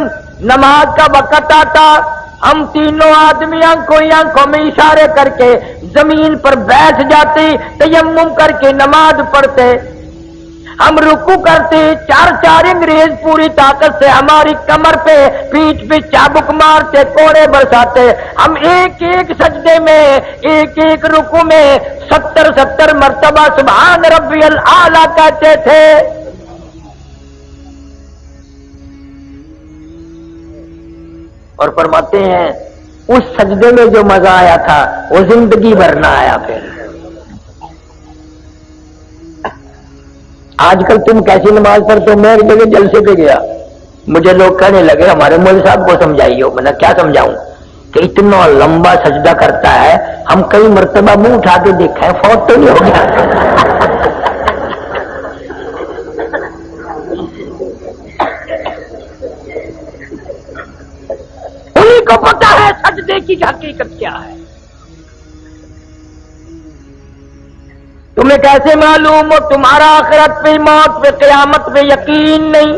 نماز کا وقت آتا ہم تینوں آدمی آنکھوں میں اشارے کر کے زمین پر بیٹھ جاتے، تیمم کر کے نماز پڑھتے، ہم رکوع کرتے، 4 انگریز پوری طاقت سے ہماری کمر پہ پیٹھ پہ چابک مارتے، کوڑے برساتے، ہم ایک ایک سجدے میں ایک ایک رکوع میں 70 مرتبہ سبحان ربی الاعلی کہتے تھے۔ اور فرماتے ہیں اس سجدے میں جو مزہ آیا تھا وہ زندگی بھر نہ آیا. پھر آج کل تم کیسی نماز پڑھتے ہو؟ میں ایک جگہ جلسے پہ گیا, مجھے لوگ کہنے لگے ہمارے مولوی صاحب کو سمجھائیے. میں نے کیا سمجھاؤں کہ اتنا لمبا سجدہ کرتا ہے, ہم کئی مرتبہ منہ اٹھا کے دیکھا ہے, فوت تو نہیں ہو گیا. انہیں کو پتا ہے سجدے کی حقیقت کیا ہے. تمہیں کیسے معلوم ہو؟ تمہارا آخرت پہ, موت پہ, قیامت پہ یقین نہیں.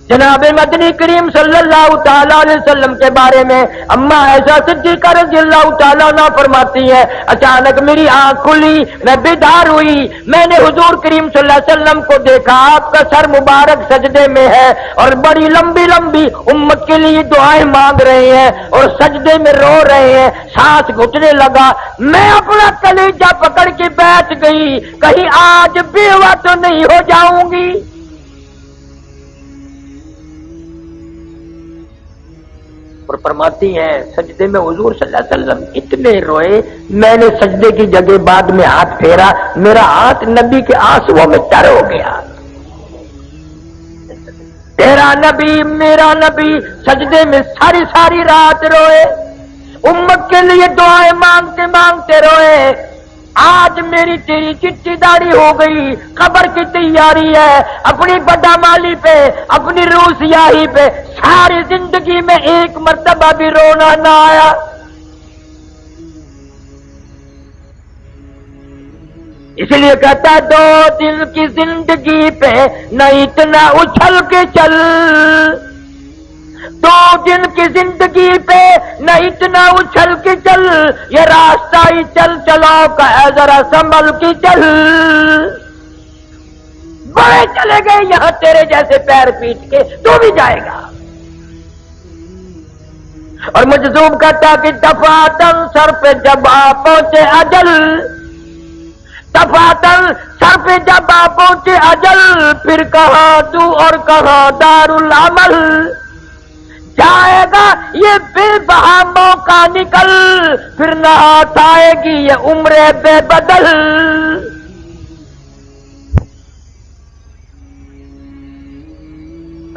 جناب مدنی کریم صلی اللہ تعالی علیہ وسلم کے بارے میں اما عائشہ صدیقہ رضی اللہ تعالیٰ عنہ فرماتی ہے, اچانک میری آنکھ کھلی, میں بیدار ہوئی, میں نے حضور کریم صلی اللہ علیہ وسلم کو دیکھا, آپ کا سر مبارک سجدے میں ہے اور بڑی لمبی لمبی امت کے لیے دعائیں مانگ رہے ہیں اور سجدے میں رو رہے ہیں. سانس گھٹنے لگا, میں اپنا کلیجہ پکڑ کے بیٹھ گئی, کہیں آج بیوہ تو نہیں ہو جاؤں گی. اور فرماتی ہیں سجدے میں حضور صلی اللہ علیہ وسلم اتنے روئے, میں نے سجدے کی جگہ بعد میں ہاتھ پھیرا, میرا ہاتھ نبی کے آنسوؤں میں تر ہو گیا. تیرا نبی میرا نبی سجدے میں ساری ساری رات روئے, امت کے لیے دعائیں مانگتے مانگتے روئے. آج میری تیری چٹی داڑھی ہو گئی, قبر کی تیاری ہے, اپنی بڑا مالی پہ, اپنی روح سیاہی پہ, ساری زندگی میں ایک مرتبہ بھی رونا نہ آیا. اس لیے کہتا ہے 2 دن کی زندگی پہ نہ اتنا اچھل کے چل, 2 دن کی زندگی پہ نہ اتنا اچھل کے چل, یہ راستہ ہی چل چلو کا ہے ذرا سنبھل کے چل. بڑے چلے گئے یہاں تیرے جیسے پیر پیٹ کے, تو بھی جائے گا. اور مجذوب کہتا کہ دفاتن سر پہ جب آ پہنچے اجل, دفاتن سر پہ جب آ پہنچے اجل, پھر کہاں تو اور کہاں دار العمل. جائے گا یہ بے بہا موقع نکل, پھر نہ ہاتھ آئے گی یہ عمر بے بدل.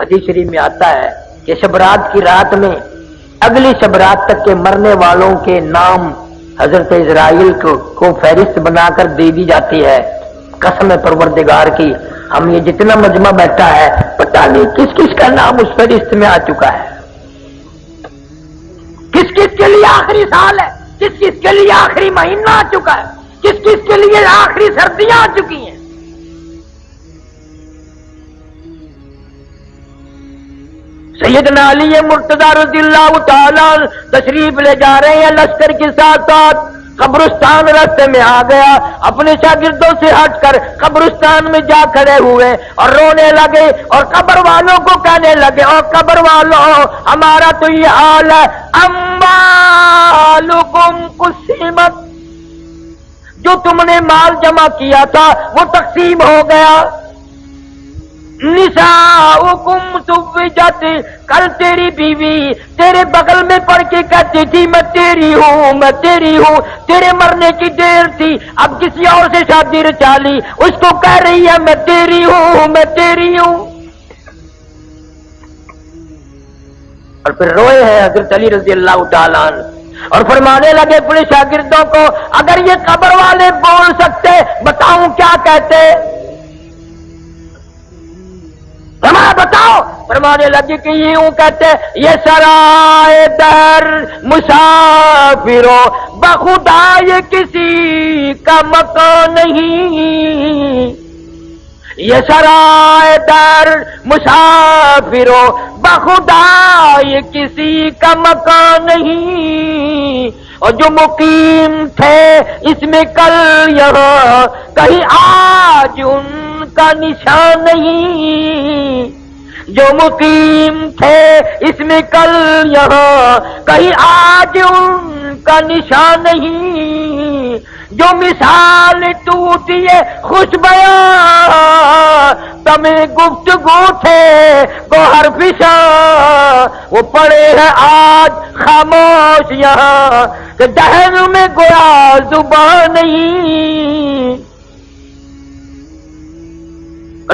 حدیث شریف میں آتا ہے کہ شبرات کی رات میں اگلی شبرات تک کے مرنے والوں کے نام حضرت اسرائیل کو فہرست بنا کر دے دی جاتی ہے. قسم پروردگار کی, ہم یہ جتنا مجمع بیٹھا ہے پتہ نہیں کس کس کا نام اس فہرست میں آ چکا ہے, کس کس کے لیے آخری سال ہے, کس کس کے لیے آخری مہینہ آ چکا ہے, کس کس کے لیے آخری سردیاں آ چکی ہیں. سیدنا علی مرتضی رضی اللہ تعالیٰ تشریف لے جا رہے ہیں لشکر کے ساتھ ساتھ. قبرستان راستے میں آ گیا, اپنے شاگردوں سے ہٹ کر قبرستان میں جا کھڑے ہوئے اور رونے لگے اور قبر والوں کو کہنے لگے, اور قبر والوں ہمارا تو یہ حال ہے, اموالکم قسمت, جو تم نے مال جمع کیا تھا وہ تقسیم ہو گیا. نساؤکم زوجت, کل تیری بیوی تیرے بغل میں پڑ کے کہتی تھی میں تیری ہوں میں تیری ہوں, تیرے مرنے کی دیر تھی, اب کسی اور سے شادی رچا لی, اس کو کہہ رہی ہے میں تیری ہوں میں تیری ہوں. اور پھر روئے ہیں حضرت علی رضی اللہ تعالیٰ عنہ اور فرمانے لگے اپنے شاگردوں کو, اگر یہ قبر والے بول سکتے بتاؤں کیا کہتے, بتاؤ. فرمانے لگے کہ یوں کہتے, یہ سرائے در مسافروں بخدا یہ کسی کا مکان نہیں, یہ سرائے در مسافروں بخدا یہ کسی کا مکان نہیں. اور جو مقیم تھے اس میں کل یہاں کہیں آج ان کا نشان نہیں, جو مقیم تھے اس میں کل یہاں کہیں آج ان کا نشان نہیں. جو مثال ٹوٹی ہے خوش بیاں تمہیں گفتگو تھے گوہر فشاں وہ پڑے ہیں آج خاموش یہاں کہ دہن میں گویا زبان نہیں.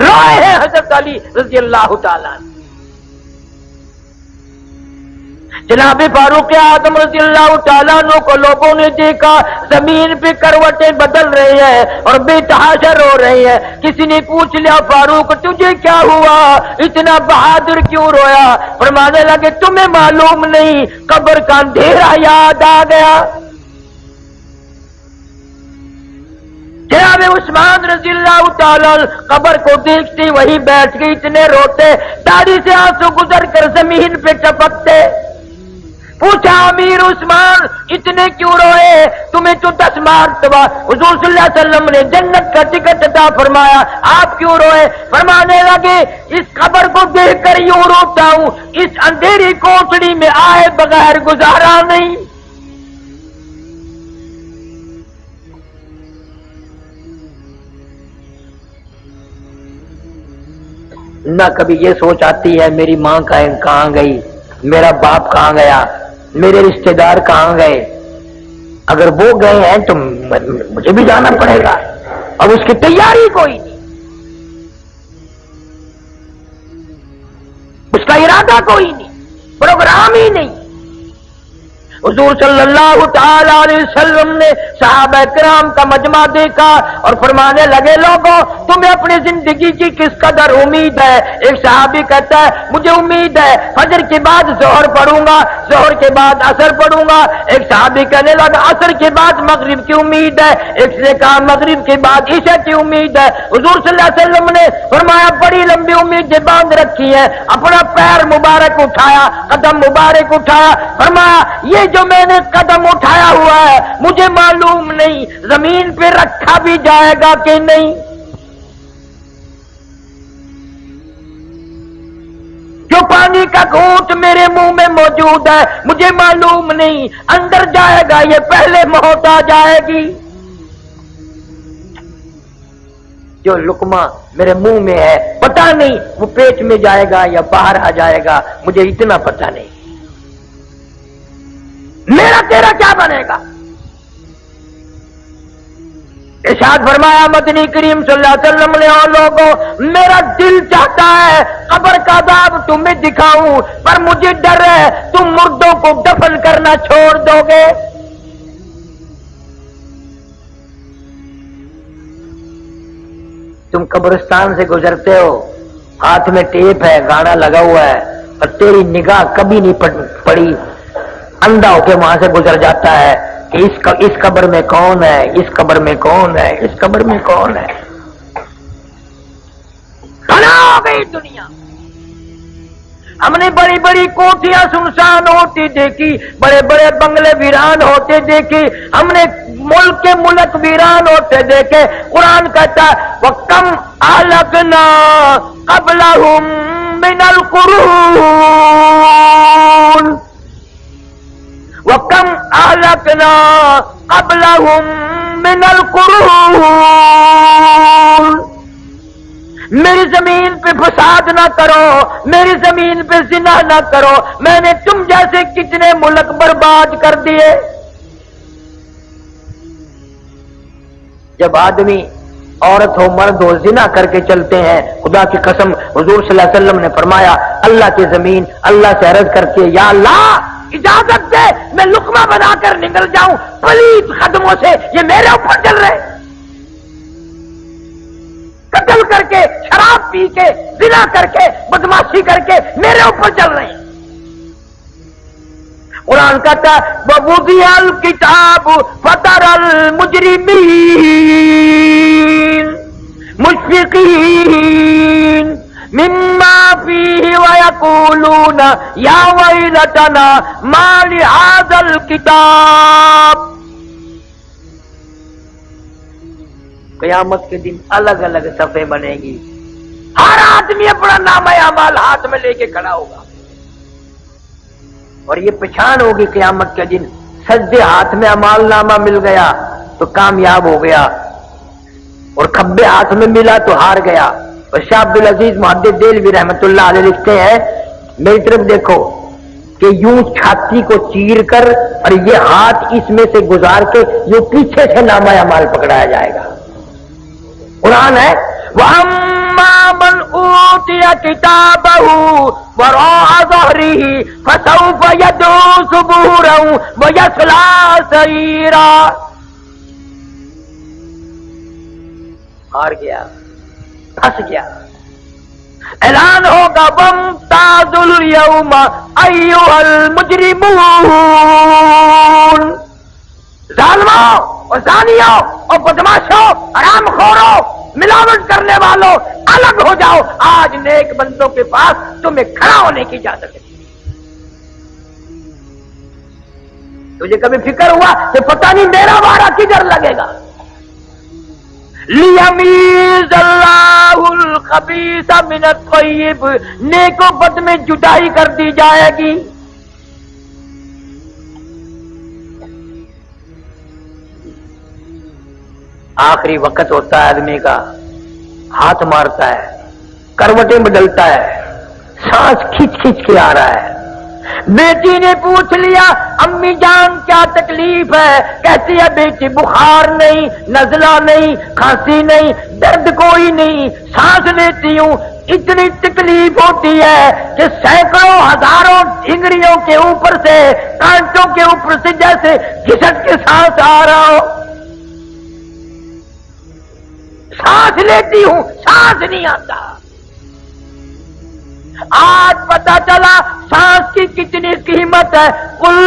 روئے ہیں حضرت علی رضی اللہ تعالیٰ عنہ. جناب فاروق اعظم رضی اللہ تعالیٰ عنہ کو لوگوں نے دیکھا زمین پہ کروٹیں بدل رہے ہیں اور بے تحاشا رو رہے ہیں. کسی نے پوچھ لیا فاروق تجھے کیا ہوا، اتنا بہادر کیوں رویا؟ فرمانے لگے تمہیں معلوم نہیں، قبر کا اندھیرا یاد آ گیا. جناب عثمان رضی اللہ تعالیٰ قبر کو دیکھتے وہی بیٹھ گئی، اتنے روتے داڑھی سے آنسو گزر کر زمین پہ ٹپکتے. پوچھا امیر عثمان اتنے کیوں روئے؟ تمہیں تو 10 مرتبہ حضور صلی اللہ علیہ وسلم نے جنت کا ٹکٹ عطا فرمایا، آپ کیوں روئے؟ فرمانے لگے اس قبر کو دیکھ کر یوں روتا ہوں، اس اندھیری کوٹڑی میں آئے بغیر گزارا نہیں. نہ کبھی یہ سوچ آتی ہے میری ماں کہاں گئی، میرا باپ کہاں گیا، میرے رشتہ دار کہاں گئے. اگر وہ گئے ہیں تو مجھے بھی جانا پڑے گا. اب اس کی تیاری کوئی نہیں، اس کا ارادہ کوئی نہیں، پروگرام ہی نہیں. حضور صلی اللہ تعالی علیہ وسلم نے صحابہ کرام کا مجمع دیکھا اور فرمانے لگے لوگوں تمہیں اپنی زندگی کی کس قدر امید ہے؟ ایک صحابی کہتا ہے مجھے امید ہے فجر کے بعد ظہر پڑھوں گا، ظہر کے بعد عصر پڑھوں گا. ایک صحابی کہنے لگا عصر کے بعد مغرب کی امید ہے. ایک نے کہا مغرب کے بعد عشاء کی امید ہے. حضور صلی اللہ علیہ وسلم نے فرمایا بڑی لمبی امیدیں باندھ رکھی ہیں. اپنا پیر مبارک اٹھایا، قدم مبارک اٹھایا، فرمایا یہ جو میں نے قدم اٹھایا ہوا ہے مجھے معلوم نہیں زمین پہ رکھا بھی جائے گا کہ نہیں. جو پانی کا گھونٹ میرے منہ میں موجود ہے مجھے معلوم نہیں اندر جائے گا یہ پہلے موت آ جائے گی. جو لقمہ میرے منہ میں ہے پتہ نہیں وہ پیٹ میں جائے گا یا باہر آ جائے گا، مجھے اتنا پتہ نہیں. میرا تیرا کیا بنے گا؟ ارشاد فرمایا مدنی کریم صلی اللہ علیہ وسلم نے اور لوگوں میرا دل چاہتا ہے قبر کا عذاب تمہیں دکھاؤں پر مجھے ڈر ہے تم مردوں کو دفن کرنا چھوڑ دو گے. تم قبرستان سے گزرتے ہو، ہاتھ میں ٹیپ ہے، گانا لگا ہوا ہے اور تیری نگاہ کبھی نہیں پڑی، اندھا ہو کے وہاں سے گزر جاتا ہے کہ اس قبر میں کون ہے، اس قبر میں کون ہے، اس قبر میں کون ہے. فنا ہو گئی دنیا. ہم نے بڑی بڑی کوٹیاں سنسان ہوتی دیکھی، بڑے بڑے بنگلے ویران ہوتے دیکھے، ہم نے ملک کے ملک ویران ہوتے دیکھے. قرآن کہتا ہے وَكَمْ أَهْلَكْنَا قَبْلَهُمْ مِنَ الْقُرُونِ وَكَمْ أَهْلَكْنَا قَبْلَهُمْ مِنَ الْقُرُونِ. میری زمین پہ فساد نہ کرو، میری زمین پہ زنا نہ کرو، میں نے تم جیسے کتنے ملک برباد کر دیے. جب آدمی عورت ہو مرد ہو زنا کر کے چلتے ہیں، خدا کی قسم حضور صلی اللہ علیہ وسلم نے فرمایا اللہ کی زمین اللہ سے عرض کرتی ہے یا اللہ اجازت دے میں لقمہ بنا کر نکل جاؤں، پلیت قدموں سے یہ میرے اوپر چل رہے، قتل کر کے شراب پی کے زنا کر کے بدماشی کر کے میرے اوپر چل رہے ہیں. قرآن کہتا ہے وَوُضِعَ الْكِتَابُ فَتَرَى الْمُجْرِمِينَ مُشْفِقِينَ مِمَّا فِيهِ وَيَقُولُونَ يَا وَيْلَتَنَا مَا لِهَذَا الْكِتَابِ. قیامت کے دن الگ الگ صفحے بنے گی، ہر آدمی اپنا نامہ اعمال ہاتھ میں لے کے کھڑا ہوگا اور یہ پہچان ہوگی قیامت کے دن سجدے ہاتھ میں اعمال نامہ مل گیا تو کامیاب ہو گیا اور کھبے ہاتھ میں ملا تو ہار گیا. اور شاہ عبد العزیز محدث دہلوی رحمۃ اللہ علیہ لکھتے ہیں میری طرف دیکھو کہ یوں چھاتی کو چیر کر اور یہ ہاتھ اس میں سے گزار کے یوں پیچھے سے نامہ اعمال پکڑایا جائے گا. قرآن ہے وَأَمَّا مَنْ أُوتِيَ كِتَابَهُ وَرَاءَ ظَهْرِهِ فَسَوْفَ يَدْعُو ثُبُورًا وَيَصْلَىٰ سَعِيرًا. ہار گیا، پھنس گیا. اعلان ہوگا وَامْتَازُوا الْيَوْمَ أَيُّهَا الْمُجْرِمُونَ. ظالموں اور زانیوں اور بدماشوں حرام خوروں ملاوٹ کرنے والوں الگ ہو جاؤ. آج نیک بندوں کے پاس تمہیں کھڑا ہونے کی اجازت ہے. تجھے کبھی فکر ہوا کہ پتہ نہیں میرا وارہ کدھر لگے گا؟ لیمیز اللہ الخبیث من الطیب. نیک و بد میں جدائی کر دی جائے گی. آخری وقت ہوتا ہے آدمی کا، ہاتھ مارتا ہے، کروٹیں بدلتا ہے، سانس کھچ کھچ کے آ رہا ہے. بیٹی نے پوچھ لیا امی جان کیا تکلیف ہے؟ کہتی ہے بیٹی بخار نہیں، نزلہ نہیں، کھانسی نہیں، درد کوئی نہیں، سانس لیتی ہوں. اتنی تکلیف ہوتی ہے کہ سینکڑوں ہزاروں ڈھنگریوں کے اوپر سے، کانٹوں کے اوپر سے جیسے گھسٹ کے سانس آ رہا ہو. سانس لیتی ہوں، سانس نہیں آتا. آج پتا چلا سانس کی کتنی قیمت ہے. قل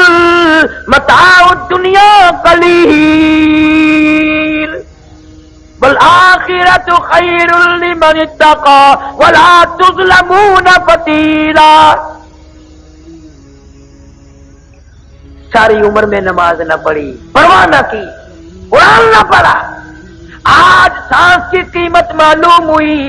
متاع الدنیا قلیل والآخرۃ خیر لمن اتقى ولا تظلمون فتیلا. ساری عمر میں نماز نہ پڑھی، پرواہ نہ کی، قرآن نہ پڑھا. آج سانس کی قیمت معلوم ہوئی.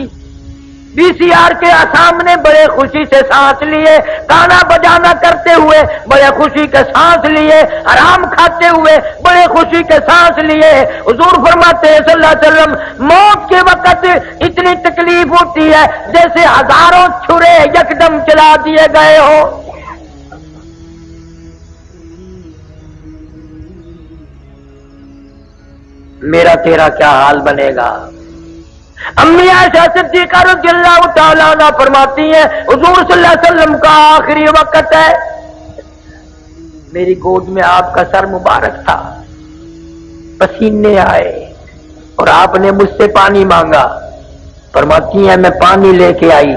بی سی آر کے سامنے بڑے خوشی سے سانس لیے، گانا بجانا کرتے ہوئے بڑے خوشی کے سانس لیے، حرام کھاتے ہوئے بڑے خوشی کے سانس لیے. حضور فرماتے ہیں صلی اللہ علیہ وسلم موت کے وقت اتنی تکلیف ہوتی ہے جیسے ہزاروں چھرے یکدم چلا دیے گئے ہو. میرا تیرا کیا حال بنے گا؟ امی عائشہ صدیقہ رضی اللہ تعالیٰ عنہ فرماتی ہیں حضور صلی اللہ علیہ وسلم کا آخری وقت ہے. میری گود میں آپ کا سر مبارک تھا، پسینے آئے اور آپ نے مجھ سے پانی مانگا. فرماتی ہیں میں پانی لے کے آئی،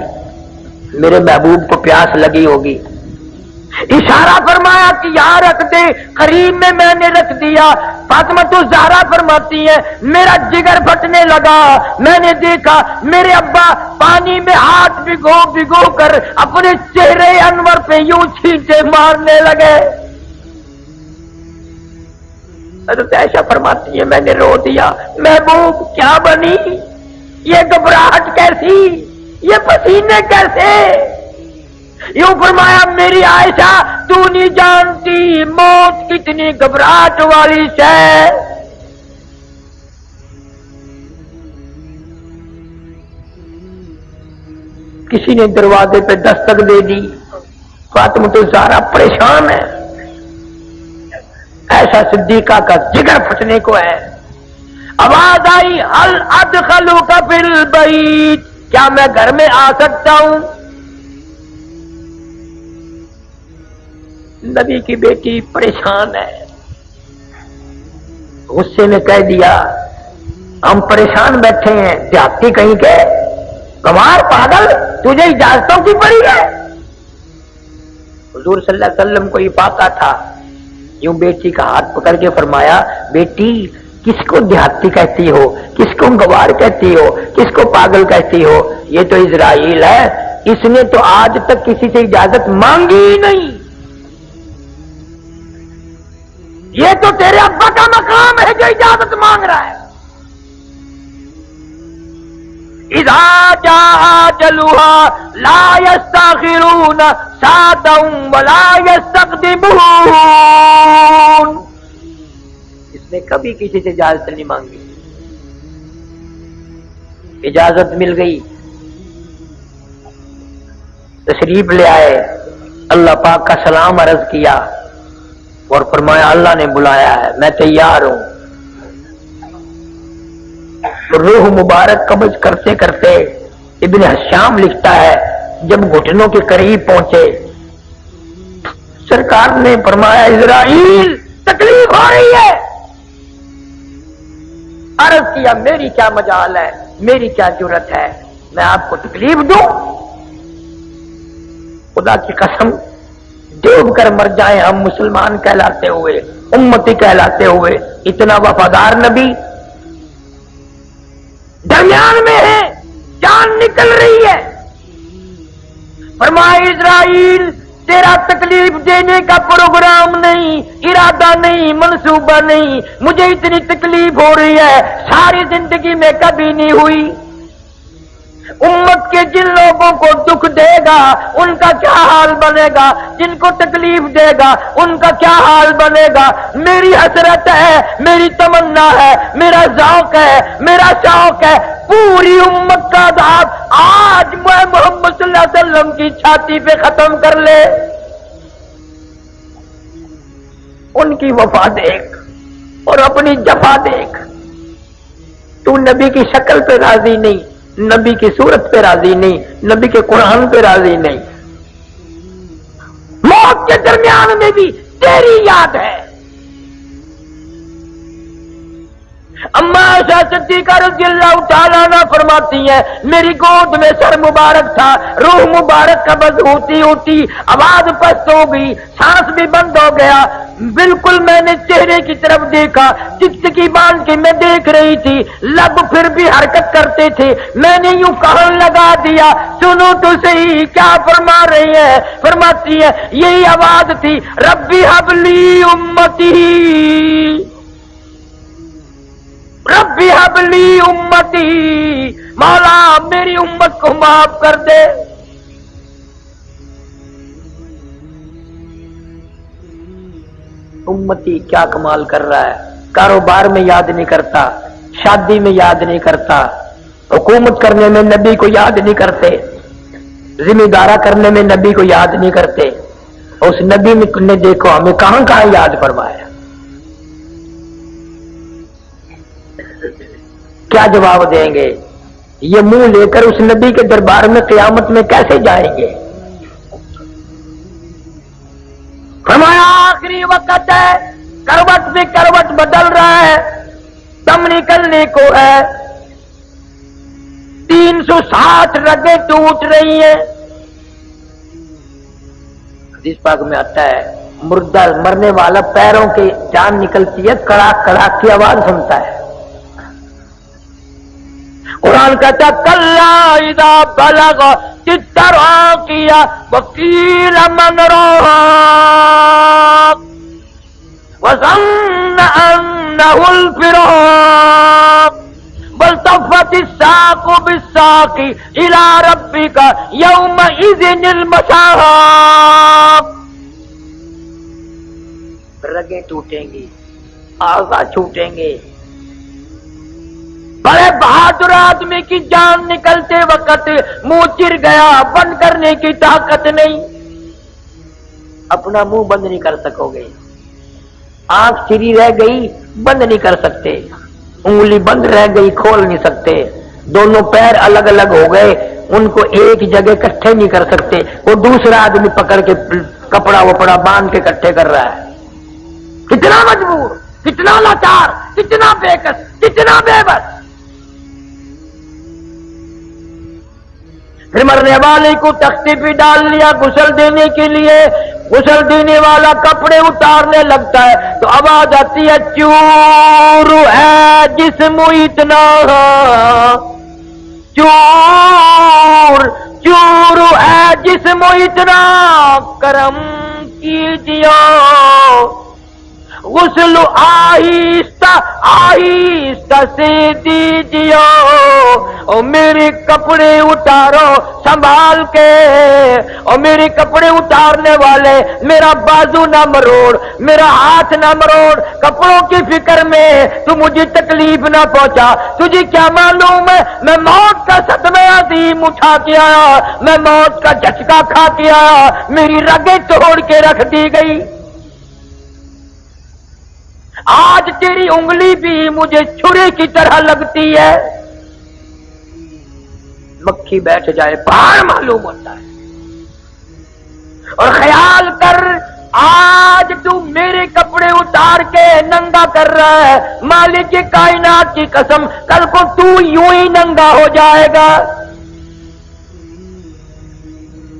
میرے محبوب کو پیاس لگی ہوگی. اشارہ فرمایا کہ یہاں رکھ دے، قریب میں نے رکھ دیا. فاطمہ تو زہرا فرماتی ہے میرا جگر پھٹنے لگا. میں نے دیکھا میرے ابا پانی میں ہاتھ بھگو بھگو کر اپنے چہرے انور پہ یوں چھینٹے مارنے لگے. حضرت عائشہ فرماتی ہے میں نے رو دیا، محبوب کیا بنی؟ یہ گھبراہٹ کیسی؟ یہ پسینے کیسے؟ یوں فرمایا میری عائشہ تو نہیں جانتی موت کتنی گھبراہٹ والی ہے. کسی نے دروازے پہ دستک دے دی. فاطمہ تو زہرا پریشان ہے، ایسا صدیقہ کا جگر پھٹنے کو ہے. آواز آئی ہل ادخلوک فی البیت، کیا میں گھر میں آ سکتا ہوں؟ نبی کی بیٹی پریشان ہے، غصے میں کہہ دیا ہم پریشان بیٹھے ہیں، دیہاتی کہیں کے، کمار پاگل، تجھے اجازتوں کی پڑی ہے؟ حضور صلی اللہ علیہ وسلم کو یہ پاتا تھا. یوں بیٹی کا ہاتھ پکڑ کے فرمایا بیٹی کس کو دیہاتی کہتی ہو، کس کو گوار کہتی ہو، کس کو پاگل کہتی ہو؟ یہ تو اسرائیل ہے، اس نے تو آج تک کسی سے اجازت مانگی ہی نہیں. یہ تو تیرے ابا کا مقام ہے جو اجازت مانگ رہا ہے. اذا جاء اجلها لا يستاخرون ساعة ولا يستقدمون. اس نے کبھی کسی سے اجازت نہیں مانگی. اجازت مل گئی تشریف لے آئے، اللہ پاک کا سلام عرض کیا اور فرمایا اللہ نے بلایا ہے، میں تیار ہوں۔ روح مبارک قبض کرتے کرتے ابن حشام لکھتا ہے جب گھٹنوں کے قریب پہنچے سرکار نے فرمایا اسرائیل تکلیف ہو رہی ہے۔ عرض کیا میری کیا مجال ہے، میری کیا جرت ہے، میں آپ کو تکلیف دوں؟ خدا کی قسم ڈوب کر مر جائیں ہم مسلمان کہلاتے ہوئے، امتی کہلاتے ہوئے، اتنا وفادار نبی درمیان میں ہے، جان نکل رہی ہے۔ فرمایا اسرائیل تیرا تکلیف دینے کا پروگرام نہیں، ارادہ نہیں، منصوبہ نہیں، مجھے اتنی تکلیف ہو رہی ہے ساری زندگی میں کبھی نہیں ہوئی۔ امت کے جن لوگوں کو دکھ دے گا ان کا کیا حال بنے گا، جن کو تکلیف دے گا ان کا کیا حال بنے گا۔ میری حسرت ہے، میری تمنا ہے، میرا ذوق ہے، میرا شوق ہے پوری امت کا عذاب آج میں محمد صلی اللہ علیہ وسلم کی چھاتی پہ ختم کر لے۔ ان کی وفا دیکھ اور اپنی جفا دیکھ۔ تو نبی کی شکل پہ راضی نہیں، نبی کی صورت پہ راضی نہیں، نبی کے قرآن پہ راضی نہیں، موت کے درمیان میں بھی تیری یاد ہے۔ اما عائشہ صدیقہ رضی اللہ تعالیٰ عنہ فرماتی ہیں میری گود میں سر مبارک تھا، روح مبارک قبض ہوتی ہوتی آواز پست ہو گئی، سانس بھی بند ہو گیا، بالکل میں نے چہرے کی طرف دیکھا، چکچکی باندھ کے میں دیکھ رہی تھی، لب پھر بھی حرکت کرتے تھے، میں نے یوں کہن لگا دیا سنو تو صحیح کیا فرما رہی ہے۔ فرماتی ہے یہی آواز تھی ربی حبلی امتی، ربی حبلی امتی، مولا میری امت کو معاف کر دے۔ امتی کیا کمال کر رہا ہے، کاروبار میں یاد نہیں کرتا، شادی میں یاد نہیں کرتا، حکومت کرنے میں نبی کو یاد نہیں کرتے، ذمہ دارہ کرنے میں نبی کو یاد نہیں کرتے۔ اس نبی نے دیکھو ہمیں کہاں کہاں یاد فرمایا۔ کیا جواب دیں گے؟ یہ منہ لے کر اس نبی کے دربار میں قیامت میں کیسے جائیں گے؟ فرمایا آخری وقت ہے، کروٹ سے کروٹ بدل رہا ہے، دم نکلنے کو ہے، 360 رگیں ٹوٹ رہی ہیں۔ حدیث پاک میں آتا ہے مردہ مرنے والا پیروں کی جان نکلتی ہے، کڑاک کڑاک کی آواز سنتا ہے۔ قرآن کہتا کلا اذا بلغ التراقی وقیل من راق وظن انه الفراق والتفت الساق بالساق الى ربك يومئذ المساق۔ رگیں ٹوٹیں گی، اعضاء چھوٹیں گے، بڑے بہادر آدمی کی جان نکلتے وقت منہ چر گیا، بند کرنے کی طاقت نہیں، اپنا منہ بند نہیں کر سکو گے، آنکھ چری رہ گئی بند نہیں کر سکتے، انگلی بند رہ گئی کھول نہیں سکتے، دونوں پیر الگ الگ ہو گئے ان کو ایک جگہ اکٹھے نہیں کر سکتے، وہ دوسرا آدمی پکڑ کے کپڑا وپڑا باندھ کے اکٹھے کر رہا ہے۔ کتنا مجبور، کتنا لاچار، کتنا بےکس، کتنا بے بس۔ پھر مرنے والے کو تختے پہ ڈال لیا غسل دینے کے لیے، غسل دینے والا کپڑے اتارنے لگتا ہے تو آواز آتی ہے چور ہے جسم اتنا، چور چور ہے جسم اتنا، کرم کیجیے غسل آہستہ آہستہ سے دیجیے، او میرے کپڑے اتارو سنبھال کے، او میرے کپڑے اتارنے والے میرا بازو نہ مروڑ، میرا ہاتھ نہ مروڑ، کپڑوں کی فکر میں تو مجھے تکلیف نہ پہنچا۔ تجھے کیا معلوم ہے میں موت کا صدمہ عظیم اٹھا کے آیا، میں موت کا جھٹکا کھا کے آیا، میری رگیں توڑ کے رکھ دی گئی، آج تیری انگلی بھی مجھے چھری کی طرح لگتی ہے۔ مکھی بیٹھ جائے پہاڑ معلوم ہوتا ہے۔ اور خیال کر آج تو میرے کپڑے اتار کے ننگا کر رہا ہے، مالک کائنات کی قسم کل کو تو یوں ہی ننگا ہو جائے گا۔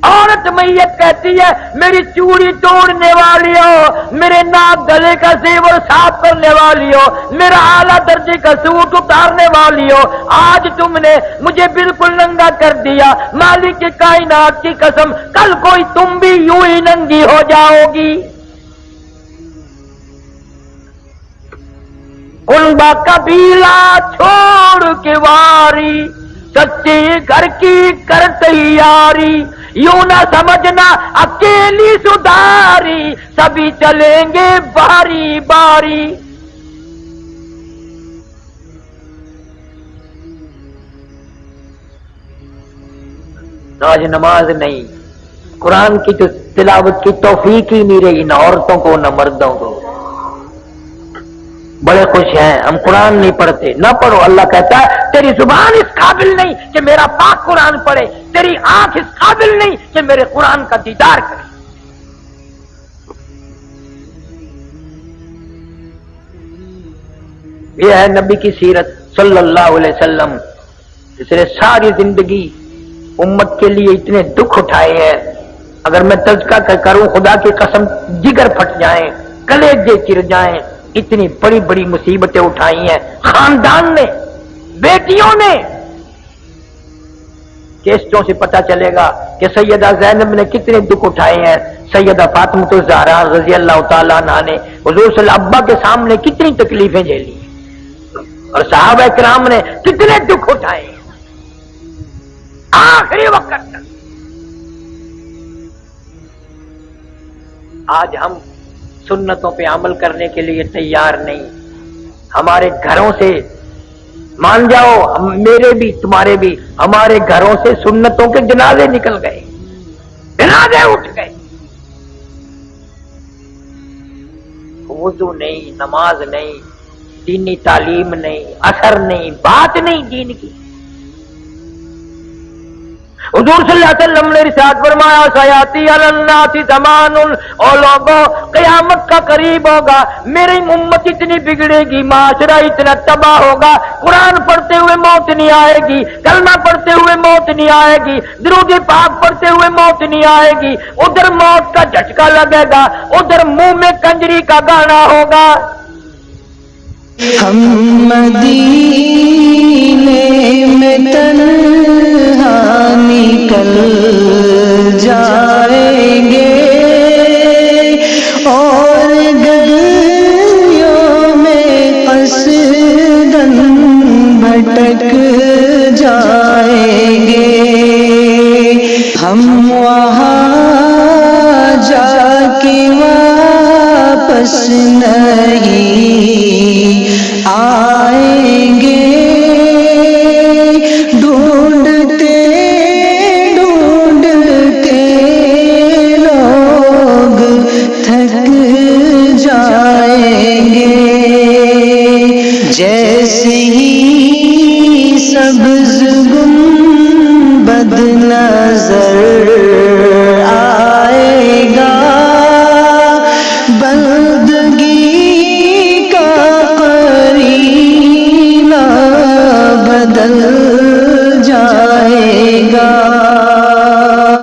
عورت میت کہتی ہے میری چوڑی توڑنے والی ہو، میرے ناک گلے کا زیور صاف کرنے والی ہو، میرا اعلیٰ درجے کا سوٹ اتارنے والی ہو، آج تم نے مجھے بالکل ننگا کر دیا، مالک کی کائنات کی قسم کل کوئی تم بھی یوں ہی ننگی ہو جاؤ گی۔ کنبا قبیلہ چھوڑ کے واری، سچے گھر کی کر تیاری، یوں نہ سمجھنا اکیلی سدھاری، سبھی چلیں گے باری باری۔ آج نماز نہیں، قرآن کی تو تلاوت کی توفیق ہی نہیں رہی، نہ عورتوں کو نہ مردوں کو۔ بڑے خوش ہیں ہم قرآن نہیں پڑھتے، نہ پڑھو، اللہ کہتا ہے تیری زبان اس قابل نہیں کہ میرا پاک قرآن پڑھے، تیری آنکھ اس قابل نہیں کہ میرے قرآن کا دیدار کرے۔ یہ ہے نبی کی سیرت صلی اللہ علیہ وسلم، جس نے ساری زندگی امت کے لیے اتنے دکھ اٹھائے ہیں، اگر میں تذکرہ کروں خدا کی قسم جگر پھٹ جائیں، کلیجے چر جائیں، اتنی بڑی بڑی مصیبتیں اٹھائی ہیں خاندان نے، بیٹیوں نے۔ کیسٹوں سے پتہ چلے گا کہ سیدہ زینب نے کتنے دکھ اٹھائے ہیں، سیدہ فاطمہ الزہرا رضی اللہ تعالیٰ عنہ نے حضور صلی اللہ علیہ وسلم کے سامنے کتنی تکلیفیں جھیلی، اور صحابہ کرام نے کتنے دکھ اٹھائے ہیں آخری وقت تک۔ آج ہم سنتوں پہ عمل کرنے کے لیے تیار نہیں، ہمارے گھروں سے مان جاؤ، میرے بھی تمہارے بھی، ہمارے گھروں سے سنتوں کے جنازے نکل گئے، جنازے اٹھ گئے، وضو نہیں، نماز نہیں، دینی تعلیم نہیں، اثر نہیں، بات نہیں دین کی۔ حضور صلی اللہ علیہ وسلم نے ارشاد فرمایا سیاتی علی الناس زمان، اور لوگوں قیامت کا قریب ہوگا، میری امت اتنی بگڑے گی، معاشرہ اتنا تباہ ہوگا، قرآن پڑھتے ہوئے موت نہیں آئے گی، کلمہ پڑھتے ہوئے موت نہیں آئے گی، درود پاک پڑھتے ہوئے موت نہیں آئے گی، ادھر موت کا جھٹکا لگے گا، ادھر منہ میں کنجری کا گانا ہوگا۔ ہم مدینے میں تنہا نکل جائیں گے، اور گلیوں میں قصداً بھٹک جائیں گے، ہم وہاں جا کے واپس نہیں آئیں گے، ڈھونڈتے ڈھونڈتے لوگ تھک جائیں گے، جیسے ہی سبز گنبد نظر آئے گا، بندگی بدل